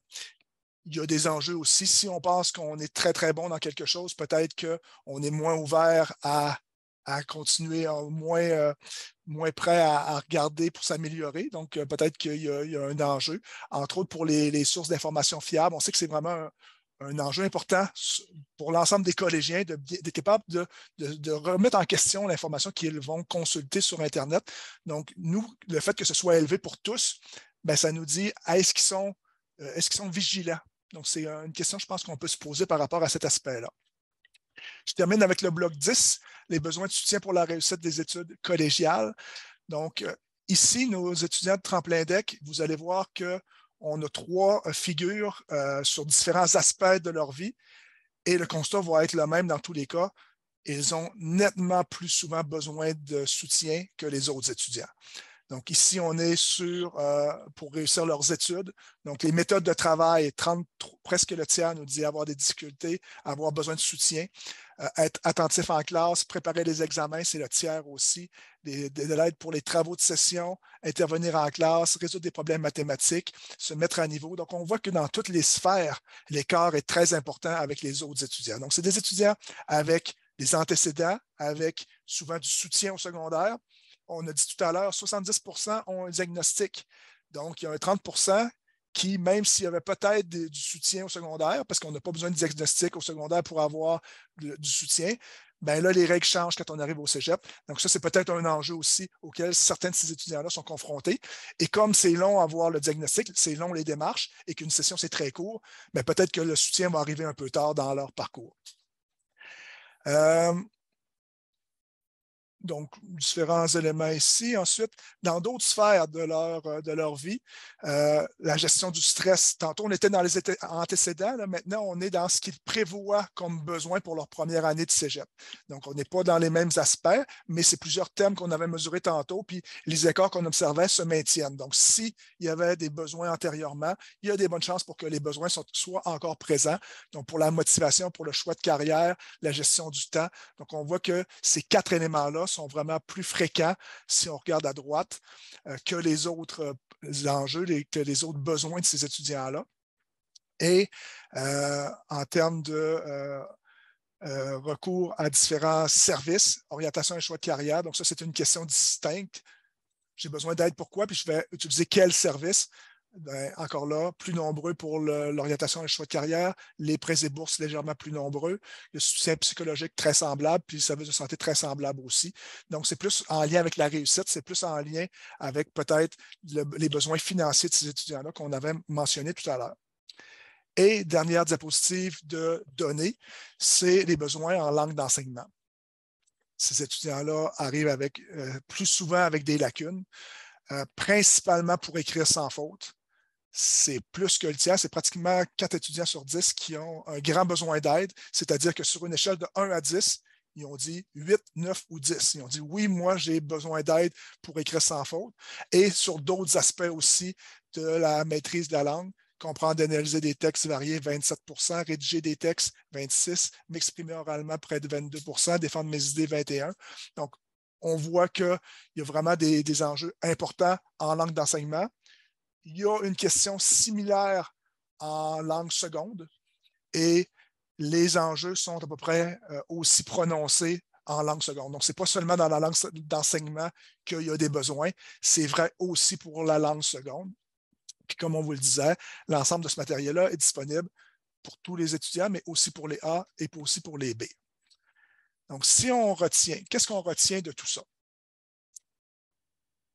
il y a des enjeux aussi. Si on pense qu'on est très, très bon dans quelque chose, peut-être qu'on est moins ouvert à continuer, moins prêt à regarder pour s'améliorer. Donc, peut-être qu'il y a un enjeu. Entre autres, pour les sources d'informations fiables, on sait que c'est vraiment un enjeu important pour l'ensemble des collégiens d'être capable de remettre en question l'information qu'ils vont consulter sur Internet. Donc, nous, le fait que ce soit élevé pour tous, bien, ça nous dit, est-ce qu'ils sont vigilants? Donc, c'est une question, je pense, qu'on peut se poser par rapport à cet aspect-là. Je termine avec le bloc 10, les besoins de soutien pour la réussite des études collégiales. Donc, ici, nos étudiants de Tremplin Deck, vous allez voir qu'on a 3 figures sur différents aspects de leur vie et le constat va être le même dans tous les cas. Ils ont nettement plus souvent besoin de soutien que les autres étudiants. Donc, ici, on est pour réussir leurs études. Donc, les méthodes de travail, presque le tiers nous dit avoir des difficultés, avoir besoin de soutien, être attentif en classe, préparer les examens, c'est le tiers aussi, de l'aide pour les travaux de session, intervenir en classe, résoudre des problèmes mathématiques, se mettre à niveau. Donc, on voit que dans toutes les sphères, l'écart est très important avec les autres étudiants. Donc, c'est des étudiants avec des antécédents, avec souvent du soutien au secondaire. On a dit tout à l'heure, 70% ont un diagnostic. Donc, il y a un 30% qui, même s'il y avait peut-être du soutien au secondaire, parce qu'on n'a pas besoin de diagnostic au secondaire pour avoir du soutien, bien là, les règles changent quand on arrive au cégep. Donc, ça, c'est peut-être un enjeu aussi auquel certains de ces étudiants-là sont confrontés. Et comme c'est long à avoir le diagnostic, c'est long les démarches et qu'une session, c'est très court, bien, peut-être que le soutien va arriver un peu tard dans leur parcours. Donc, différents éléments ici. Ensuite, dans d'autres sphères de leur vie, la gestion du stress. Tantôt, on était dans les antécédents. Là, maintenant, on est dans ce qu'ils prévoient comme besoin pour leur première année de cégep. Donc, on n'est pas dans les mêmes aspects, mais c'est plusieurs thèmes qu'on avait mesurés tantôt, puis les écarts qu'on observait se maintiennent. Donc, s'il y avait des besoins antérieurement, il y a des bonnes chances pour que les besoins soient encore présents. Donc, pour la motivation, pour le choix de carrière, la gestion du temps. Donc, on voit que ces 4 éléments-là sont vraiment plus fréquents, si on regarde à droite, que les autres enjeux, que les autres besoins de ces étudiants-là. Et en termes de recours à différents services, orientation et choix de carrière, donc ça, c'est une question distincte. J'ai besoin d'aide, pourquoi? Puis je vais utiliser quel service? Bien, encore là, plus nombreux pour l'orientation et le choix de carrière, les prêts et bourses légèrement plus nombreux, le soutien psychologique très semblable, puis le service de santé très semblable aussi. Donc, c'est plus en lien avec la réussite, c'est plus en lien avec peut-être les besoins financiers de ces étudiants-là qu'on avait mentionné tout à l'heure. Et dernière diapositive de données, c'est les besoins en langue d'enseignement. Ces étudiants-là arrivent avec, plus souvent avec des lacunes, principalement pour écrire sans faute. C'est plus que le tiers, c'est pratiquement 4 étudiants sur 10 qui ont un grand besoin d'aide, c'est-à-dire que sur une échelle de 1 à 10, ils ont dit 8, 9 ou 10. Ils ont dit oui, moi j'ai besoin d'aide pour écrire sans faute. Et sur d'autres aspects aussi de la maîtrise de la langue, comprendre d'analyser des textes variés, 27 %, rédiger des textes, 26 %, m'exprimer oralement, près de 22 %, défendre mes idées, 21 %. Donc, on voit qu'il y a vraiment des enjeux importants en langue d'enseignement. Il y a une question similaire en langue seconde et les enjeux sont à peu près aussi prononcés en langue seconde. Donc, ce n'est pas seulement dans la langue d'enseignement qu'il y a des besoins, c'est vrai aussi pour la langue seconde. Puis, comme on vous le disait, l'ensemble de ce matériel-là est disponible pour tous les étudiants, mais aussi pour les A et aussi pour les B. Donc, si on retient, qu'est-ce qu'on retient de tout ça?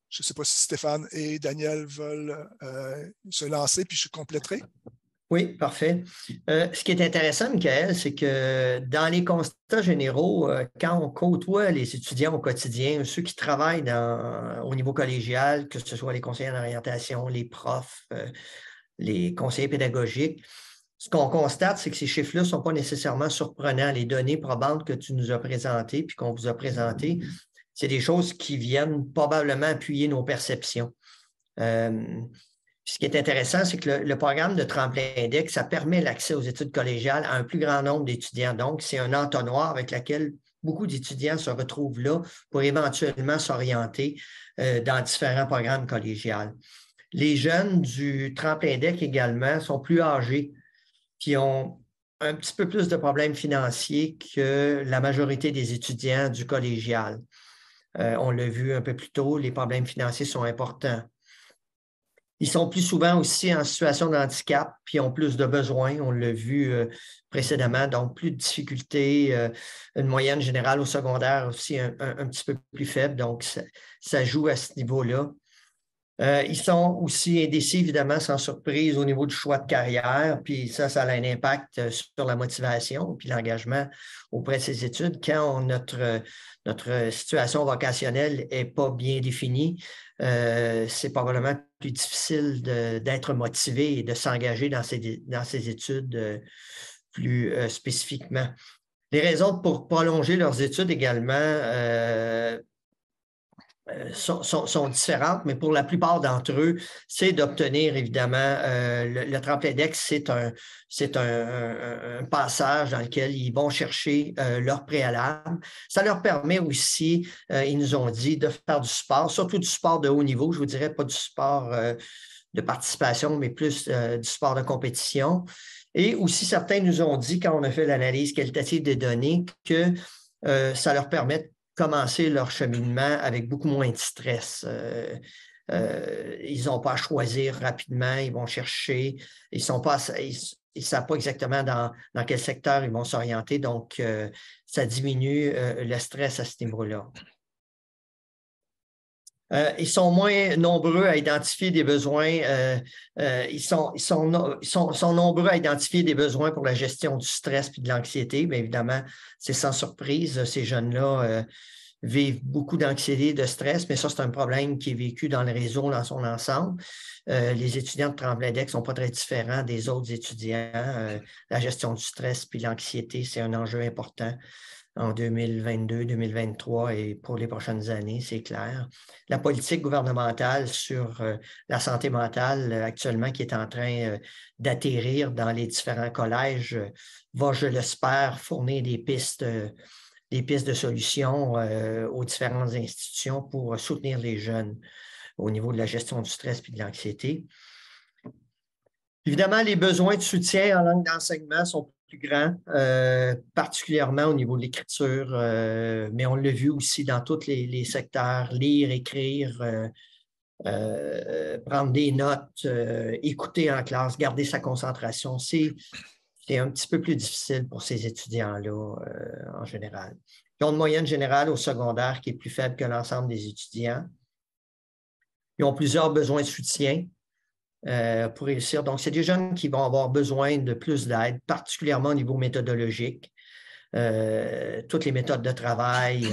Je ne sais pas si Stéphane et Daniel veulent se lancer, puis je compléterai. Oui, parfait. Ce qui est intéressant, Michael, c'est que dans les constats généraux, quand on côtoie les étudiants au quotidien, ceux qui travaillent au niveau collégial, que ce soit les conseillers en orientation, les profs, les conseillers pédagogiques, ce qu'on constate, c'est que ces chiffres-là ne sont pas nécessairement surprenants. Les données probantes que tu nous as présentées puis qu'on vous a présentées, c'est des choses qui viennent probablement appuyer nos perceptions. Ce qui est intéressant, c'est que le programme de Tremplin Index, ça permet l'accès aux études collégiales à un plus grand nombre d'étudiants. Donc, c'est un entonnoir avec lequel beaucoup d'étudiants se retrouvent là pour éventuellement s'orienter dans différents programmes collégiaux. Les jeunes du Tremplin Index également sont plus âgés, qui ont un petit peu plus de problèmes financiers que la majorité des étudiants du collégial. On l'a vu un peu plus tôt, les problèmes financiers sont importants. Ils sont plus souvent aussi en situation de handicap, puis ont plus de besoins, on l'a vu précédemment, donc plus de difficultés, une moyenne générale au secondaire aussi un petit peu plus faible, donc ça joue à ce niveau-là. Ils sont aussi indécis, évidemment, sans surprise, au niveau du choix de carrière, puis ça a un impact sur la motivation puis l'engagement auprès de ces études. Quand notre situation vocationnelle n'est pas bien définie, c'est probablement plus difficile d'être motivé et de s'engager dans ces études plus spécifiquement. Les raisons pour prolonger leurs études également sont différentes, mais pour la plupart d'entre eux, c'est d'obtenir, évidemment, le Tremplin Index, c'est un passage dans lequel ils vont chercher leur préalable. Ça leur permet aussi, ils nous ont dit, de faire du sport, surtout du sport de haut niveau, je vous dirais pas du sport de participation, mais plus du sport de compétition. Et aussi, certains nous ont dit, quand on a fait l'analyse qualitative des données, que ça leur permet de commencer leur cheminement avec beaucoup moins de stress. Ils n'ont pas à choisir rapidement, ils vont chercher, ils ne savent pas exactement dans quel secteur ils vont s'orienter, donc ça diminue le stress à ce niveau-là. Ils sont moins nombreux à identifier des besoins. Ils sont nombreux à identifier des besoins pour la gestion du stress et de l'anxiété. Bien évidemment, c'est sans surprise. Ces jeunes-là vivent beaucoup d'anxiété et de stress, mais ça, c'est un problème qui est vécu dans le réseau dans son ensemble. Les étudiants de Tremplin Index ne sont pas très différents des autres étudiants. La gestion du stress et l'anxiété, c'est un enjeu important en 2022, 2023 et pour les prochaines années, c'est clair. La politique gouvernementale sur la santé mentale actuellement qui est en train d'atterrir dans les différents collèges va, je l'espère, fournir des pistes des pistes de solutions aux différentes institutions pour soutenir les jeunes au niveau de la gestion du stress et de l'anxiété. Évidemment, les besoins de soutien en langue d'enseignement sont plus grands, particulièrement au niveau de l'écriture, mais on l'a vu aussi dans tous les secteurs, lire, écrire, prendre des notes, écouter en classe, garder sa concentration. C'est un petit peu plus difficile pour ces étudiants-là en général. Ils ont une moyenne générale au secondaire qui est plus faible que l'ensemble des étudiants. Ils ont plusieurs besoins de soutien pour réussir. Donc, c'est des jeunes qui vont avoir besoin de plus d'aide, particulièrement au niveau méthodologique. Toutes les méthodes de travail,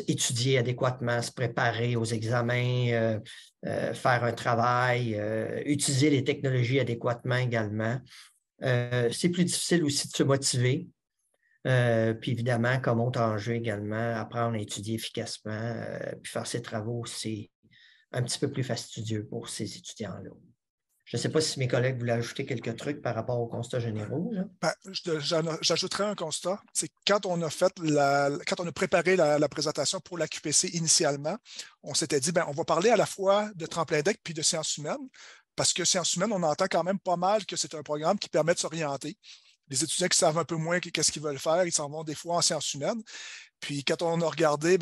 étudier adéquatement, se préparer aux examens, faire un travail, utiliser les technologies adéquatement également. C'est plus difficile aussi de se motiver. Puis évidemment, comme autre enjeu également, apprendre à étudier efficacement, puis faire ses travaux, c'est un petit peu plus fastidieux pour ces étudiants-là. Je ne sais pas si mes collègues voulaient ajouter quelques trucs par rapport aux constats généraux. Ben, j'ajouterais un constat. C'est quand on a préparé la présentation pour la QPC initialement, on s'était dit, on va parler à la fois de tremplin DEC puis de sciences humaines, parce que sciences humaines, on entend quand même pas mal que c'est un programme qui permet de s'orienter. Les étudiants qui savent un peu moins qu'est-ce qu'ils veulent faire, ils s'en vont des fois en sciences humaines. Puis quand on a regardé,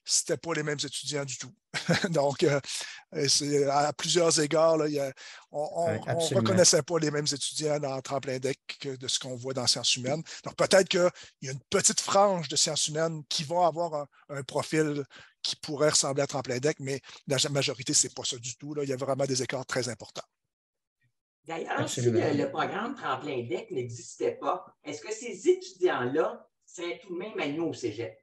ce n'était pas les mêmes étudiants du tout. Donc, à plusieurs égards, là, on ne reconnaissait pas les mêmes étudiants dans Tremplin DEC que de ce qu'on voit dans sciences humaines. Donc, peut-être qu'il y a une petite frange de sciences humaines qui vont avoir un profil qui pourrait ressembler à Tremplin DEC, mais la majorité, ce n'est pas ça du tout. Là. Il y a vraiment des écarts très importants. D'ailleurs, si le programme Tremplin DEC n'existait pas, est-ce que ces étudiants-là seraient tout de même admis au cégep?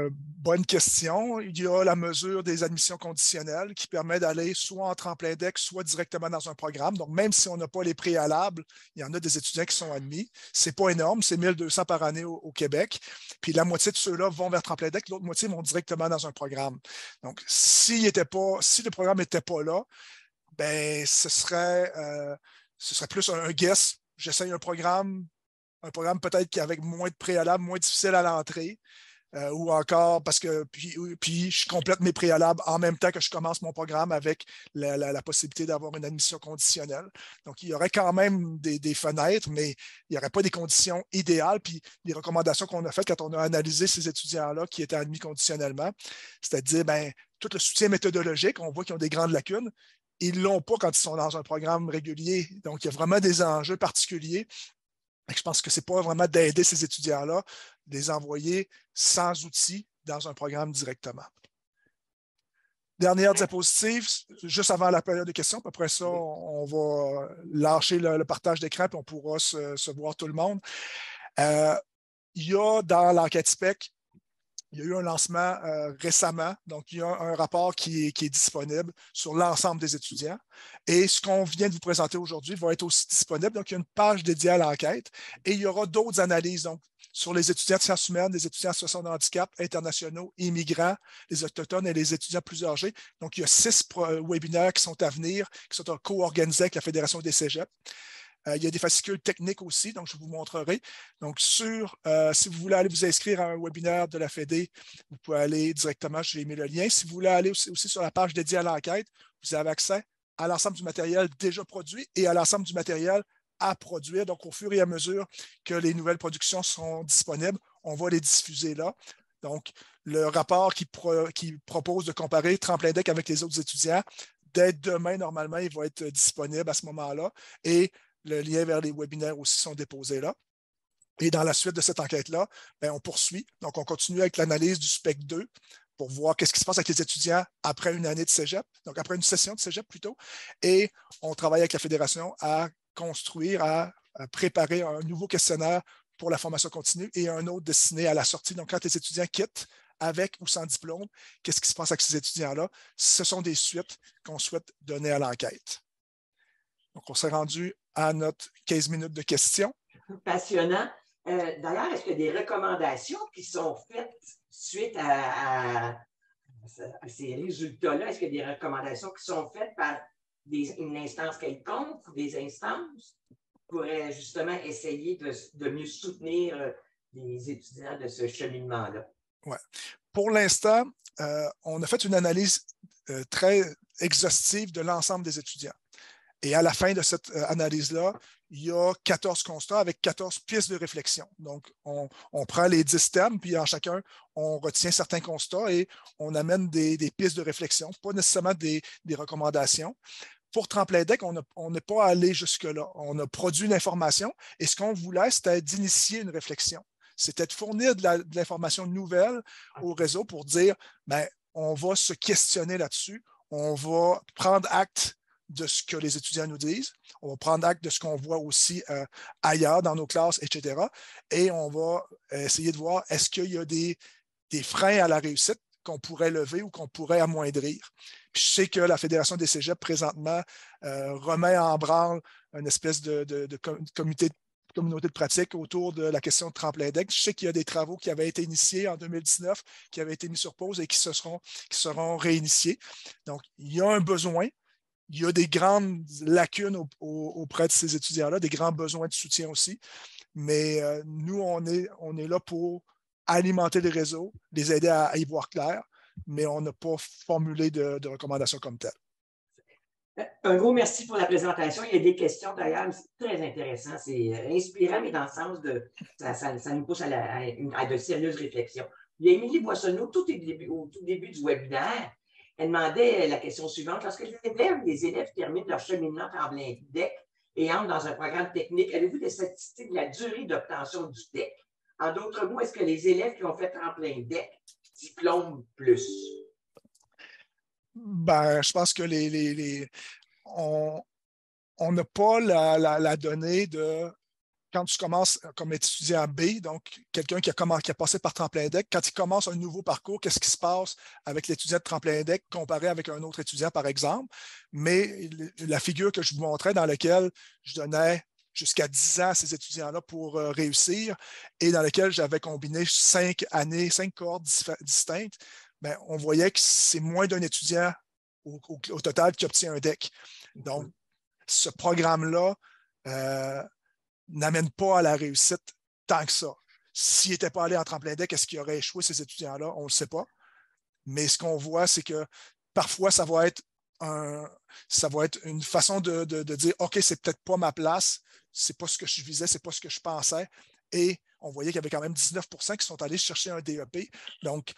Bonne question. Il y a la mesure des admissions conditionnelles qui permet d'aller soit en tremplin DEC, soit directement dans un programme. Donc, même si on n'a pas les préalables, il y en a des étudiants qui sont admis. Ce n'est pas énorme, c'est 1200 par année au Québec. Puis la moitié de ceux-là vont vers tremplin DEC, l'autre moitié vont directement dans un programme. Donc, si le programme n'était pas là, ce serait plus un guess. J'essaye un programme peut-être qu'avec moins de préalables, moins difficile à l'entrée. Ou encore parce que puis je complète mes préalables en même temps que je commence mon programme avec la possibilité d'avoir une admission conditionnelle. Donc, il y aurait quand même des fenêtres, mais il n'y aurait pas des conditions idéales. Puis les recommandations qu'on a faites quand on a analysé ces étudiants-là qui étaient admis conditionnellement, c'est-à-dire tout le soutien méthodologique, on voit qu'ils ont des grandes lacunes. Ils ne l'ont pas quand ils sont dans un programme régulier. Donc, il y a vraiment des enjeux particuliers. Je pense que ce n'est pas vraiment d'aider ces étudiants-là, de les envoyer sans outils dans un programme directement. Dernière diapositive, juste avant la période de questions. Après ça, on va lâcher le partage d'écran et on pourra se voir tout le monde. Il y a dans l'enquête SPEC, il y a eu un lancement récemment, donc il y a un rapport qui est disponible sur l'ensemble des étudiants. Et ce qu'on vient de vous présenter aujourd'hui va être aussi disponible. Donc, il y a une page dédiée à l'enquête et il y aura d'autres analyses donc, sur les étudiants de sciences humaines, les étudiants en situation de handicap, internationaux, immigrants, les autochtones et les étudiants plus âgés. Donc, il y a 6 webinaires qui sont à venir, qui sont co-organisés avec la Fédération des cégeps. Il y a des fascicules techniques aussi, donc je vous montrerai. Donc, si vous voulez aller vous inscrire à un webinaire de la Fédé, vous pouvez aller directement, j'ai mis le lien. Si vous voulez aller aussi sur la page dédiée à l'enquête, vous avez accès à l'ensemble du matériel déjà produit et à l'ensemble du matériel à produire. Donc, au fur et à mesure que les nouvelles productions seront disponibles, on va les diffuser là. Donc, le rapport qui propose de comparer Tremplin DEC avec les autres étudiants, dès demain, normalement, il va être disponible à ce moment-là. Et le lien vers les webinaires aussi sont déposés là. Et dans la suite de cette enquête-là, on poursuit. Donc, on continue avec l'analyse du SPEC 2 pour voir qu'est-ce qui se passe avec les étudiants après une année de cégep, donc après une session de cégep plutôt. Et on travaille avec la Fédération à construire, à préparer un nouveau questionnaire pour la formation continue et un autre destiné à la sortie. Donc, quand les étudiants quittent avec ou sans diplôme, qu'est-ce qui se passe avec ces étudiants-là? Ce sont des suites qu'on souhaite donner à l'enquête. Donc, on s'est rendu à notre 15 minutes de questions. Passionnant. D'ailleurs, est-ce qu'il y a des recommandations qui sont faites suite à ces résultats-là? Est-ce qu'il y a des recommandations qui sont faites par une instance quelconque ou des instances qui pourraient justement essayer de mieux soutenir des étudiants de ce cheminement-là? Ouais. Pour l'instant, on a fait une analyse très exhaustive de l'ensemble des étudiants. Et à la fin de cette analyse-là, il y a 14 constats avec 14 pistes de réflexion. Donc, on prend les 10 thèmes, puis en chacun, on retient certains constats et on amène des pistes de réflexion, pas nécessairement des recommandations. Pour Tremplin Deck, on n'est pas allé jusque-là. On a produit l'information et ce qu'on voulait, c'était d'initier une réflexion. C'était de fournir de l'information nouvelle au réseau pour dire, ben, on va se questionner là-dessus, on va prendre acte de ce que les étudiants nous disent, on va prendre acte de ce qu'on voit aussi ailleurs dans nos classes, etc. Et on va essayer de voir est-ce qu'il y a des freins à la réussite qu'on pourrait lever ou qu'on pourrait amoindrir. Puis je sais que la Fédération des cégeps, présentement, remet en branle une espèce de communauté de pratique autour de la question de Tremplin Deck. Je sais qu'il y a des travaux qui avaient été initiés en 2019, qui avaient été mis sur pause et qui seront réinitiés. Donc, il y a un besoin. Il y a des grandes lacunes auprès de ces étudiants-là, des grands besoins de soutien aussi. Mais nous, on est là pour alimenter les réseaux, les aider à y voir clair, mais on n'a pas formulé de recommandations comme telles. Un gros merci pour la présentation. Il y a des questions d'ailleurs, c'est très intéressant. C'est inspirant, mais dans le sens de. Ça nous pousse à de sérieuses réflexions. Il y a Émilie Boissonneau, au tout début du webinaire. Elle demandait la question suivante. Lorsque les élèves terminent leur cheminement Tremplin Deck et entrent dans un programme technique, avez-vous des statistiques de la durée d'obtention du DEC? En d'autres mots, est-ce que les élèves qui ont fait Tremplin Deck diplôment plus? Ben, je pense que on n'a pas la donnée de quand tu commences comme étudiant B, donc quelqu'un qui a passé par Tremplin Deck, quand il commence un nouveau parcours, qu'est-ce qui se passe avec l'étudiant de Tremplin Deck comparé avec un autre étudiant, par exemple. Mais la figure que je vous montrais dans laquelle je donnais jusqu'à 10 ans à ces étudiants-là pour réussir et dans laquelle j'avais combiné 5 années, 5 cohortes distinctes, bien, on voyait que c'est moins d'un étudiant au total qui obtient un DEC. Donc, ce programme-là n'amène pas à la réussite tant que ça. S'il n'était pas allé en Tremplin Deck, est-ce qu'il aurait échoué ces étudiants-là? On ne le sait pas. Mais ce qu'on voit, c'est que parfois, ça va être une façon de dire « OK, c'est peut-être pas ma place, c'est pas ce que je visais, c'est pas ce que je pensais. » Et on voyait qu'il y avait quand même 19% qui sont allés chercher un DEP. Donc,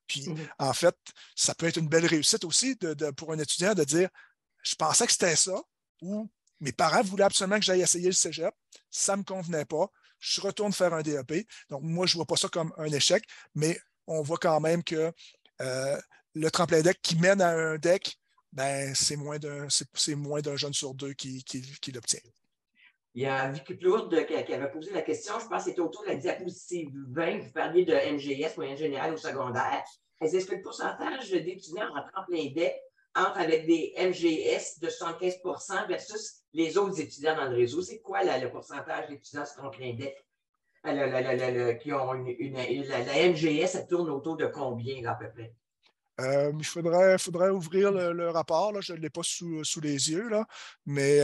puis, en fait, ça peut être une belle réussite aussi pour un étudiant de dire « Je pensais que c'était ça » ou mes parents voulaient absolument que j'aille essayer le cégep. Ça ne me convenait pas. Je retourne faire un DEP. Donc, moi, je ne vois pas ça comme un échec, mais on voit quand même que le Tremplin Deck qui mène à un DEC, ben, c'est moins d'un jeune sur deux qui l'obtient. Il y a Vicky Plourde qui avait posé la question, je pense que c'était autour de la diapositive 20, vous parliez de MGS, moyenne générale au secondaire. Est-ce que le pourcentage d'étudiants en Tremplin Deck entre avec des MGS de 75% versus les autres étudiants dans le réseau? C'est quoi le pourcentage d'étudiants sur Tremplin Deck qui ont la MGS, elle tourne autour de combien là, à peu près? Il faudrait ouvrir le rapport. Là. Je ne l'ai pas sous les yeux, là, mais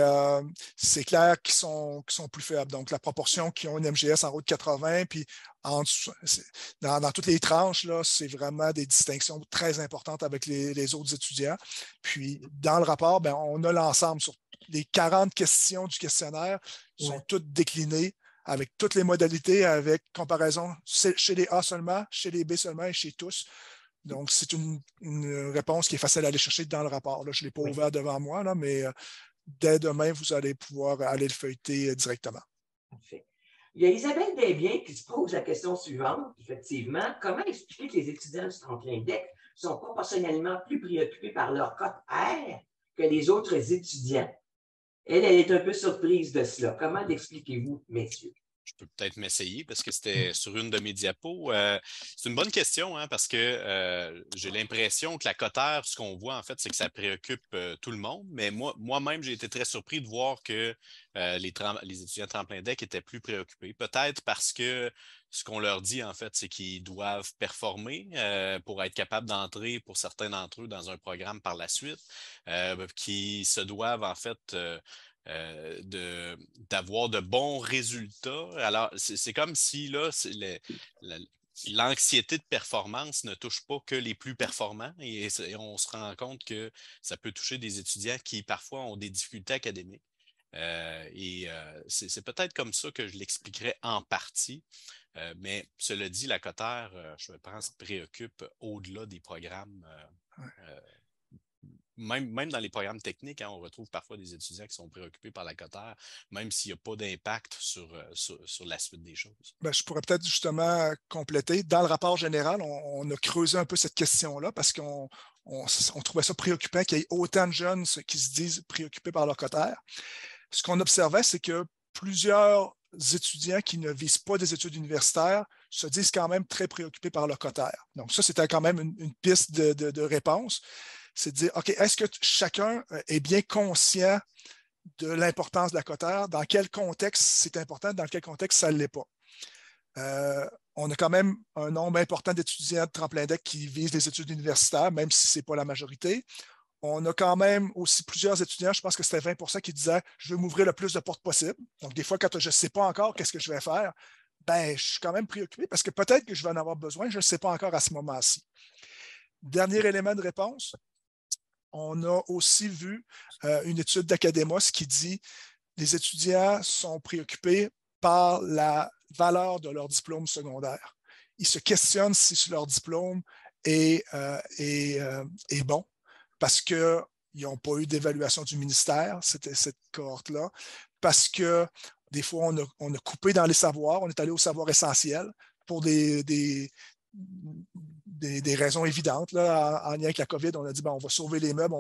c'est clair qu'ils sont plus faibles. Donc, la proportion qui ont une MGS en haut de 80, puis dans toutes les tranches, là, c'est vraiment des distinctions très importantes avec les autres étudiants. Puis, dans le rapport, ben, on a l'ensemble sur les 40 questions du questionnaire sont toutes déclinées avec toutes les modalités, avec comparaison chez les A seulement, chez les B seulement et chez tous. Donc, c'est une réponse qui est facile à aller chercher dans le rapport. Là, je ne l'ai pas ouvert devant moi, là, mais dès demain, vous allez pouvoir aller le feuilleter directement. Parfait. Il y a Isabelle Desbiens qui se pose la question suivante, effectivement. Comment expliquer que les étudiants du Tremplin Deck sont proportionnellement plus préoccupés par leur cote R que les autres étudiants? Elle est un peu surprise de cela. Comment l'expliquez-vous, messieurs? Je peux peut-être m'essayer parce que c'était sur une de mes diapos. C'est une bonne question hein, parce que j'ai l'impression que la cote R, ce qu'on voit en fait, c'est que ça préoccupe tout le monde. Mais moi-même, j'ai été très surpris de voir que les étudiants Tremplin Deck étaient plus préoccupés. Peut-être parce que ce qu'on leur dit, en fait, c'est qu'ils doivent performer pour être capables d'entrer, pour certains d'entre eux, dans un programme par la suite, qui se doivent, en fait, d'avoir de bons résultats. Alors, c'est comme si là, l'anxiété de performance ne touche pas que les plus performants et on se rend compte que ça peut toucher des étudiants qui parfois ont des difficultés académiques. C'est peut-être comme ça que je l'expliquerais en partie. Mais cela dit, la Cotère, je pense, préoccupe au-delà des programmes. Même dans les programmes techniques, hein, on retrouve parfois des étudiants qui sont préoccupés par la Cotère, même s'il n'y a pas d'impact sur la suite des choses. Bien, je pourrais peut-être justement compléter. Dans le rapport général, on a creusé un peu cette question-là parce qu'on trouvait ça préoccupant qu'il y ait autant de jeunes qui se disent préoccupés par leur Cotère. Ce qu'on observait, c'est que plusieurs étudiants qui ne visent pas des études universitaires se disent quand même très préoccupés par leur Cotère. Donc ça, c'était quand même une piste de réponse. C'est de dire, OK, est-ce que chacun est bien conscient de l'importance de la Cotère? Dans quel contexte c'est important? Dans quel contexte ça ne l'est pas? On a quand même un nombre important d'étudiants de tremplin deck qui visent des études universitaires, même si ce n'est pas la majorité. On a quand même aussi plusieurs étudiants, je pense que c'était 20% qui disaient « je veux m'ouvrir le plus de portes possible ». Donc, des fois, quand je ne sais pas encore qu'est-ce que je vais faire, ben, je suis quand même préoccupé parce que peut-être que je vais en avoir besoin, je ne sais pas encore à ce moment-ci. Dernier élément de réponse, on a aussi vu une étude d'Academos qui dit « les étudiants sont préoccupés par la valeur de leur diplôme secondaire. Ils se questionnent si leur diplôme est bon. Parce qu'ils n'ont pas eu d'évaluation du ministère, c'était cette cohorte-là, parce que des fois, on a coupé dans les savoirs, on est allé au savoir essentiel pour des raisons évidentes. Là, en lien avec la COVID, on a dit, ben, on va sauver les meubles,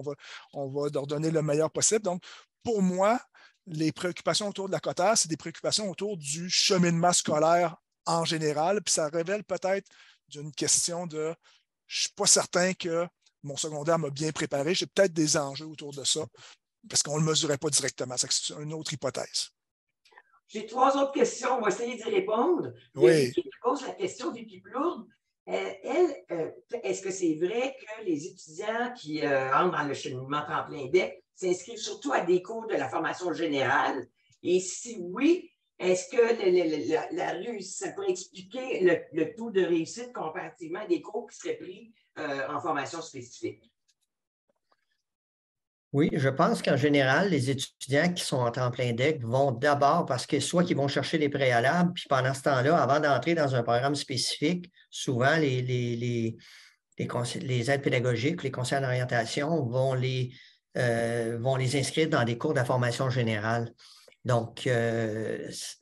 on va leur donner le meilleur possible. Donc, pour moi, les préoccupations autour de la Cotère, c'est des préoccupations autour du cheminement scolaire en général, puis ça révèle peut-être d'une question de, je ne suis pas certain que mon secondaire m'a bien préparé. J'ai peut-être des enjeux autour de ça parce qu'on ne le mesurait pas directement. C'est une autre hypothèse. J'ai 3 autres questions. On va essayer d'y répondre. Oui. Qui pose la question Vicky Plourde. Est-ce que c'est vrai que les étudiants qui entrent dans le cheminement tremplin deck s'inscrivent surtout à des cours de la formation générale? Et si oui, est-ce que la réussite, ça pourrait expliquer le taux de réussite comparativement à des cours qui seraient pris en formation spécifique? Oui, je pense qu'en général, les étudiants qui sont en tremplin deck vont d'abord parce que soit qu'ils vont chercher des préalables, puis pendant ce temps-là, avant d'entrer dans un programme spécifique, souvent les aides pédagogiques, les conseillers d'orientation vont les inscrire dans des cours de formation générale. Donc,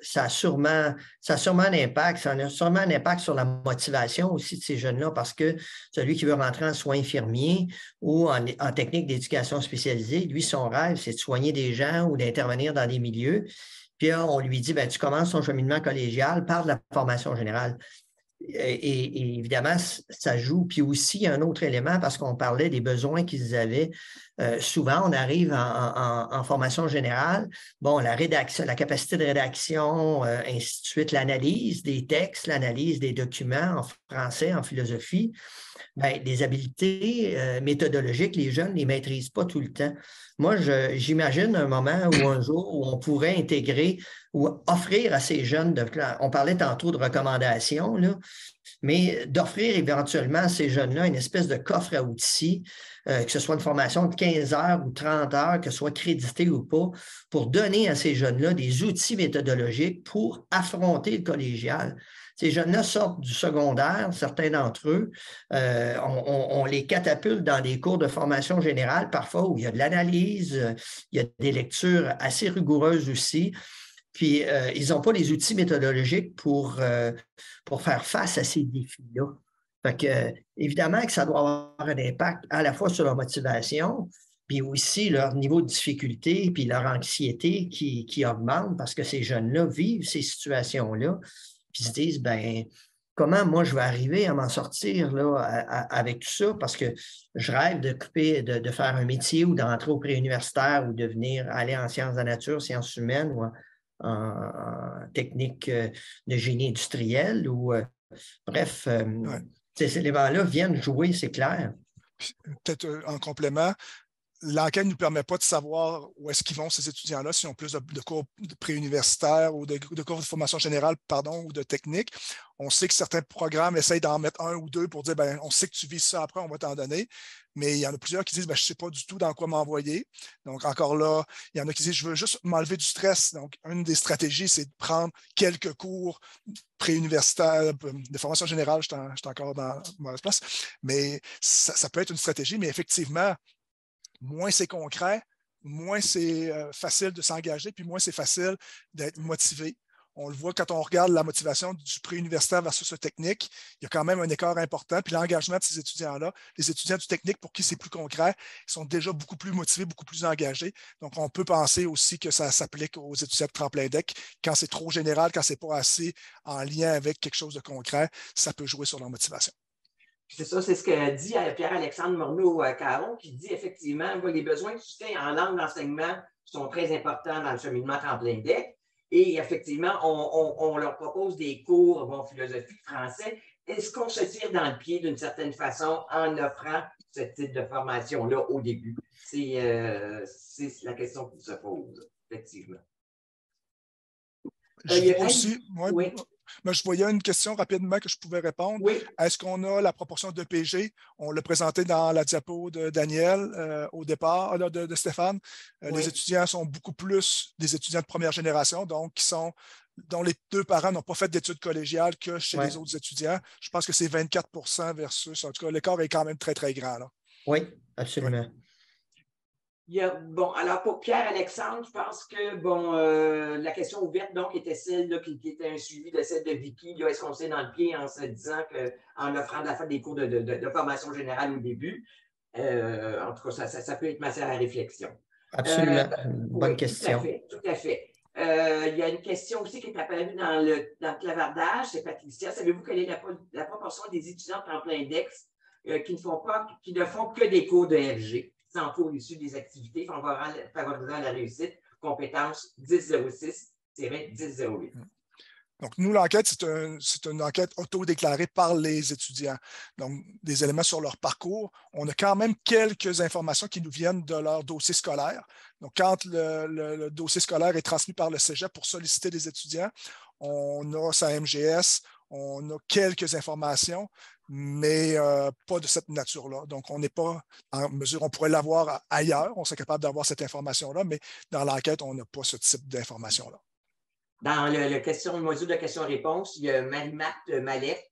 ça a sûrement un impact. Ça a sûrement un impact sur la motivation aussi de ces jeunes-là parce que celui qui veut rentrer en soins infirmiers ou en technique d'éducation spécialisée, lui, son rêve, c'est de soigner des gens ou d'intervenir dans des milieux. Puis on lui dit, ben, tu commences ton cheminement collégial par de la formation générale. Et évidemment, ça joue. Puis aussi, il y a un autre élément parce qu'on parlait des besoins qu'ils avaient. Souvent, on arrive en formation générale. Bon, la rédaction, la capacité de rédaction, ainsi de suite, l'analyse des textes, l'analyse des documents en français, en philosophie. Bien, les habiletés méthodologiques, les jeunes ne les maîtrisent pas tout le temps. Moi, j'imagine un moment ou un jour où on pourrait intégrer ou offrir à ces jeunes, on parlait tantôt de recommandations, là, mais d'offrir éventuellement à ces jeunes-là une espèce de coffre à outils, que ce soit une formation de 15 heures ou 30 heures, que ce soit crédité ou pas, pour donner à ces jeunes-là des outils méthodologiques pour affronter le collégial. Ces jeunes-là sortent du secondaire, certains d'entre eux, on les catapulte dans des cours de formation générale, parfois où il y a de l'analyse, il y a des lectures assez rigoureuses aussi. Puis, ils n'ont pas les outils méthodologiques pour faire face à ces défis-là. Fait que, évidemment que ça doit avoir un impact à la fois sur leur motivation, puis aussi leur niveau de difficulté, puis leur anxiété qui augmente parce que ces jeunes-là vivent ces situations-là, puis se disent, bien, comment moi je vais arriver à m'en sortir là, avec tout ça, parce que je rêve de faire un métier ou d'entrer au préuniversitaire ou de aller en sciences de la nature, sciences humaines ou en technique de génie industriel ou bref, ces éléments-là viennent jouer, c'est clair. Peut-être en complément, l'enquête ne nous permet pas de savoir où est-ce qu'ils vont, ces étudiants-là, s'ils ont plus de cours préuniversitaires ou de cours de formation générale, pardon, ou de technique. On sait que certains programmes essayent d'en mettre un ou deux pour dire, ben, on sait que tu vises ça après, on va t'en donner. Mais il y en a plusieurs qui disent, ben, je ne sais pas du tout dans quoi m'envoyer. Donc, encore là, il y en a qui disent, je veux juste m'enlever du stress. Donc, une des stratégies, c'est de prendre quelques cours préuniversitaires, de formation générale, je suis encore dans la mauvaise place. Mais ça peut être une stratégie, mais effectivement, moins c'est concret, moins c'est facile de s'engager, puis moins c'est facile d'être motivé. On le voit quand on regarde la motivation du préuniversitaire versus le technique, il y a quand même un écart important. Puis l'engagement de ces étudiants-là, les étudiants du technique pour qui c'est plus concret, ils sont déjà beaucoup plus motivés, beaucoup plus engagés. Donc, on peut penser aussi que ça s'applique aux étudiants de tremplin deck. Quand c'est trop général, quand ce n'est pas assez en lien avec quelque chose de concret, ça peut jouer sur leur motivation. C'est ça, c'est ce que dit Pierre-Alexandre Morneau-Caron, qui dit effectivement les besoins de soutien en langue d'enseignement sont très importants dans le cheminement tremplin deck. Et effectivement, on leur propose des cours, philosophie, français. Est-ce qu'on se tire dans le pied d'une certaine façon en offrant ce type de formation-là au début? C'est la question qui se pose, effectivement. Je voyais une question rapidement que je pouvais répondre. Oui. Est-ce qu'on a la proportion de PG? On l'a présenté dans la diapo de Daniel au départ, de Stéphane. Oui. Les étudiants sont beaucoup plus des étudiants de première génération, donc dont les deux parents n'ont pas fait d'études collégiales que chez les autres étudiants. Je pense que c'est 24 versus. En tout cas, l'écart est quand même très, très grand. Là. Oui, absolument. Oui. Alors pour Pierre-Alexandre, je pense que la question ouverte donc était celle là, qui était un suivi de celle de Vicky. Est-ce qu'on s'est dans le pied en se disant qu'en offrant des cours de formation générale au début? En tout cas, ça peut être matière à réflexion. Absolument. Bonne question. Tout à fait. Il y a une question aussi qui est apparue dans le clavardage, c'est Patricia. Savez-vous quelle est la proportion des étudiants en plein index qui ne font que des cours de FG? Sans cours issus des activités favorisant la réussite, compétence 1006-1008. Donc, nous, l'enquête, c'est une enquête auto-déclarée par les étudiants. Donc, des éléments sur leur parcours. On a quand même quelques informations qui nous viennent de leur dossier scolaire. Donc, quand le dossier scolaire est transmis par le cégep pour solliciter des étudiants, on a sa MGS, on a quelques informations, mais pas de cette nature-là. Donc, on n'est pas en mesure, on pourrait l'avoir ailleurs, on serait capable d'avoir cette information-là, mais dans l'enquête, on n'a pas ce type d'information-là. Dans le module de questions-réponses, il y a Marie-Marthe Mallet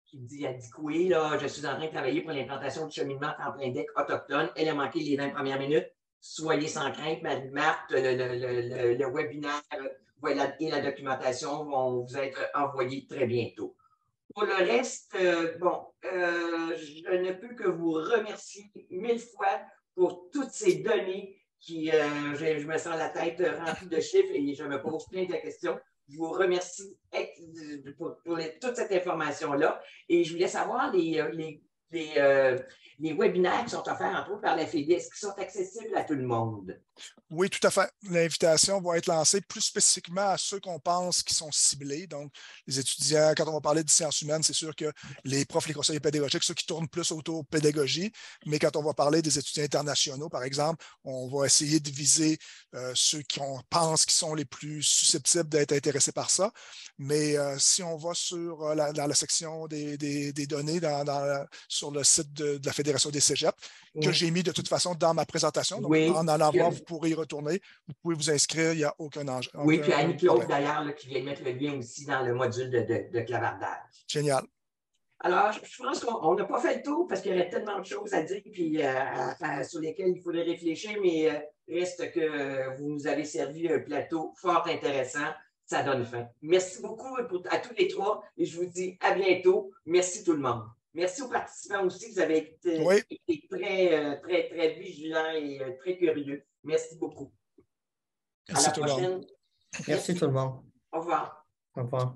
qui dit à Dicoué, là, je suis en train de travailler pour l'implantation du cheminement tremplin deck autochtone. Elle a manqué les 20 premières minutes. Soyez sans crainte, Marie-Marthe, le webinaire et la documentation vont vous être envoyés très bientôt. Pour le reste, je ne peux que vous remercier 1000 fois pour toutes ces données qui, je me sens la tête remplie de chiffres et je me pose plein de questions. Je vous remercie pour toute cette information-là. Et je voulais savoir les webinaires qui sont offerts, entre autres, par la FEDIS, est-ce qu'ils sont accessibles à tout le monde? Oui, tout à fait. L'invitation va être lancée plus spécifiquement à ceux qu'on pense qui sont ciblés. Donc, les étudiants, quand on va parler de sciences humaines, c'est sûr que les profs, les conseillers pédagogiques, ceux qui tournent plus autour de pédagogie. Mais quand on va parler des étudiants internationaux, par exemple, on va essayer de viser ceux qu'on pense qui sont les plus susceptibles d'être intéressés par ça. Mais si on va dans la section des données sur le site de la Fédération des cégeps, que j'ai mis de toute façon dans ma présentation. Donc, en allant voir, vous pourrez y retourner. Vous pouvez vous inscrire, il n'y a aucun enjeu. Oui, puis Annie-Claude, d'ailleurs, qui vient mettre le lien aussi dans le module de clavardage. Génial. Alors, je pense qu'on n'a pas fait le tour parce qu'il y aurait tellement de choses à dire puis sur lesquelles il faudrait réfléchir, mais reste que vous nous avez servi un plateau fort intéressant. Ça donne faim. Merci beaucoup à tous les trois et je vous dis à bientôt. Merci tout le monde. Merci aux participants aussi, vous avez été très, très, très vigilants et très curieux. Merci beaucoup. Merci à la prochaine. Merci tout le monde. Au revoir. Au revoir.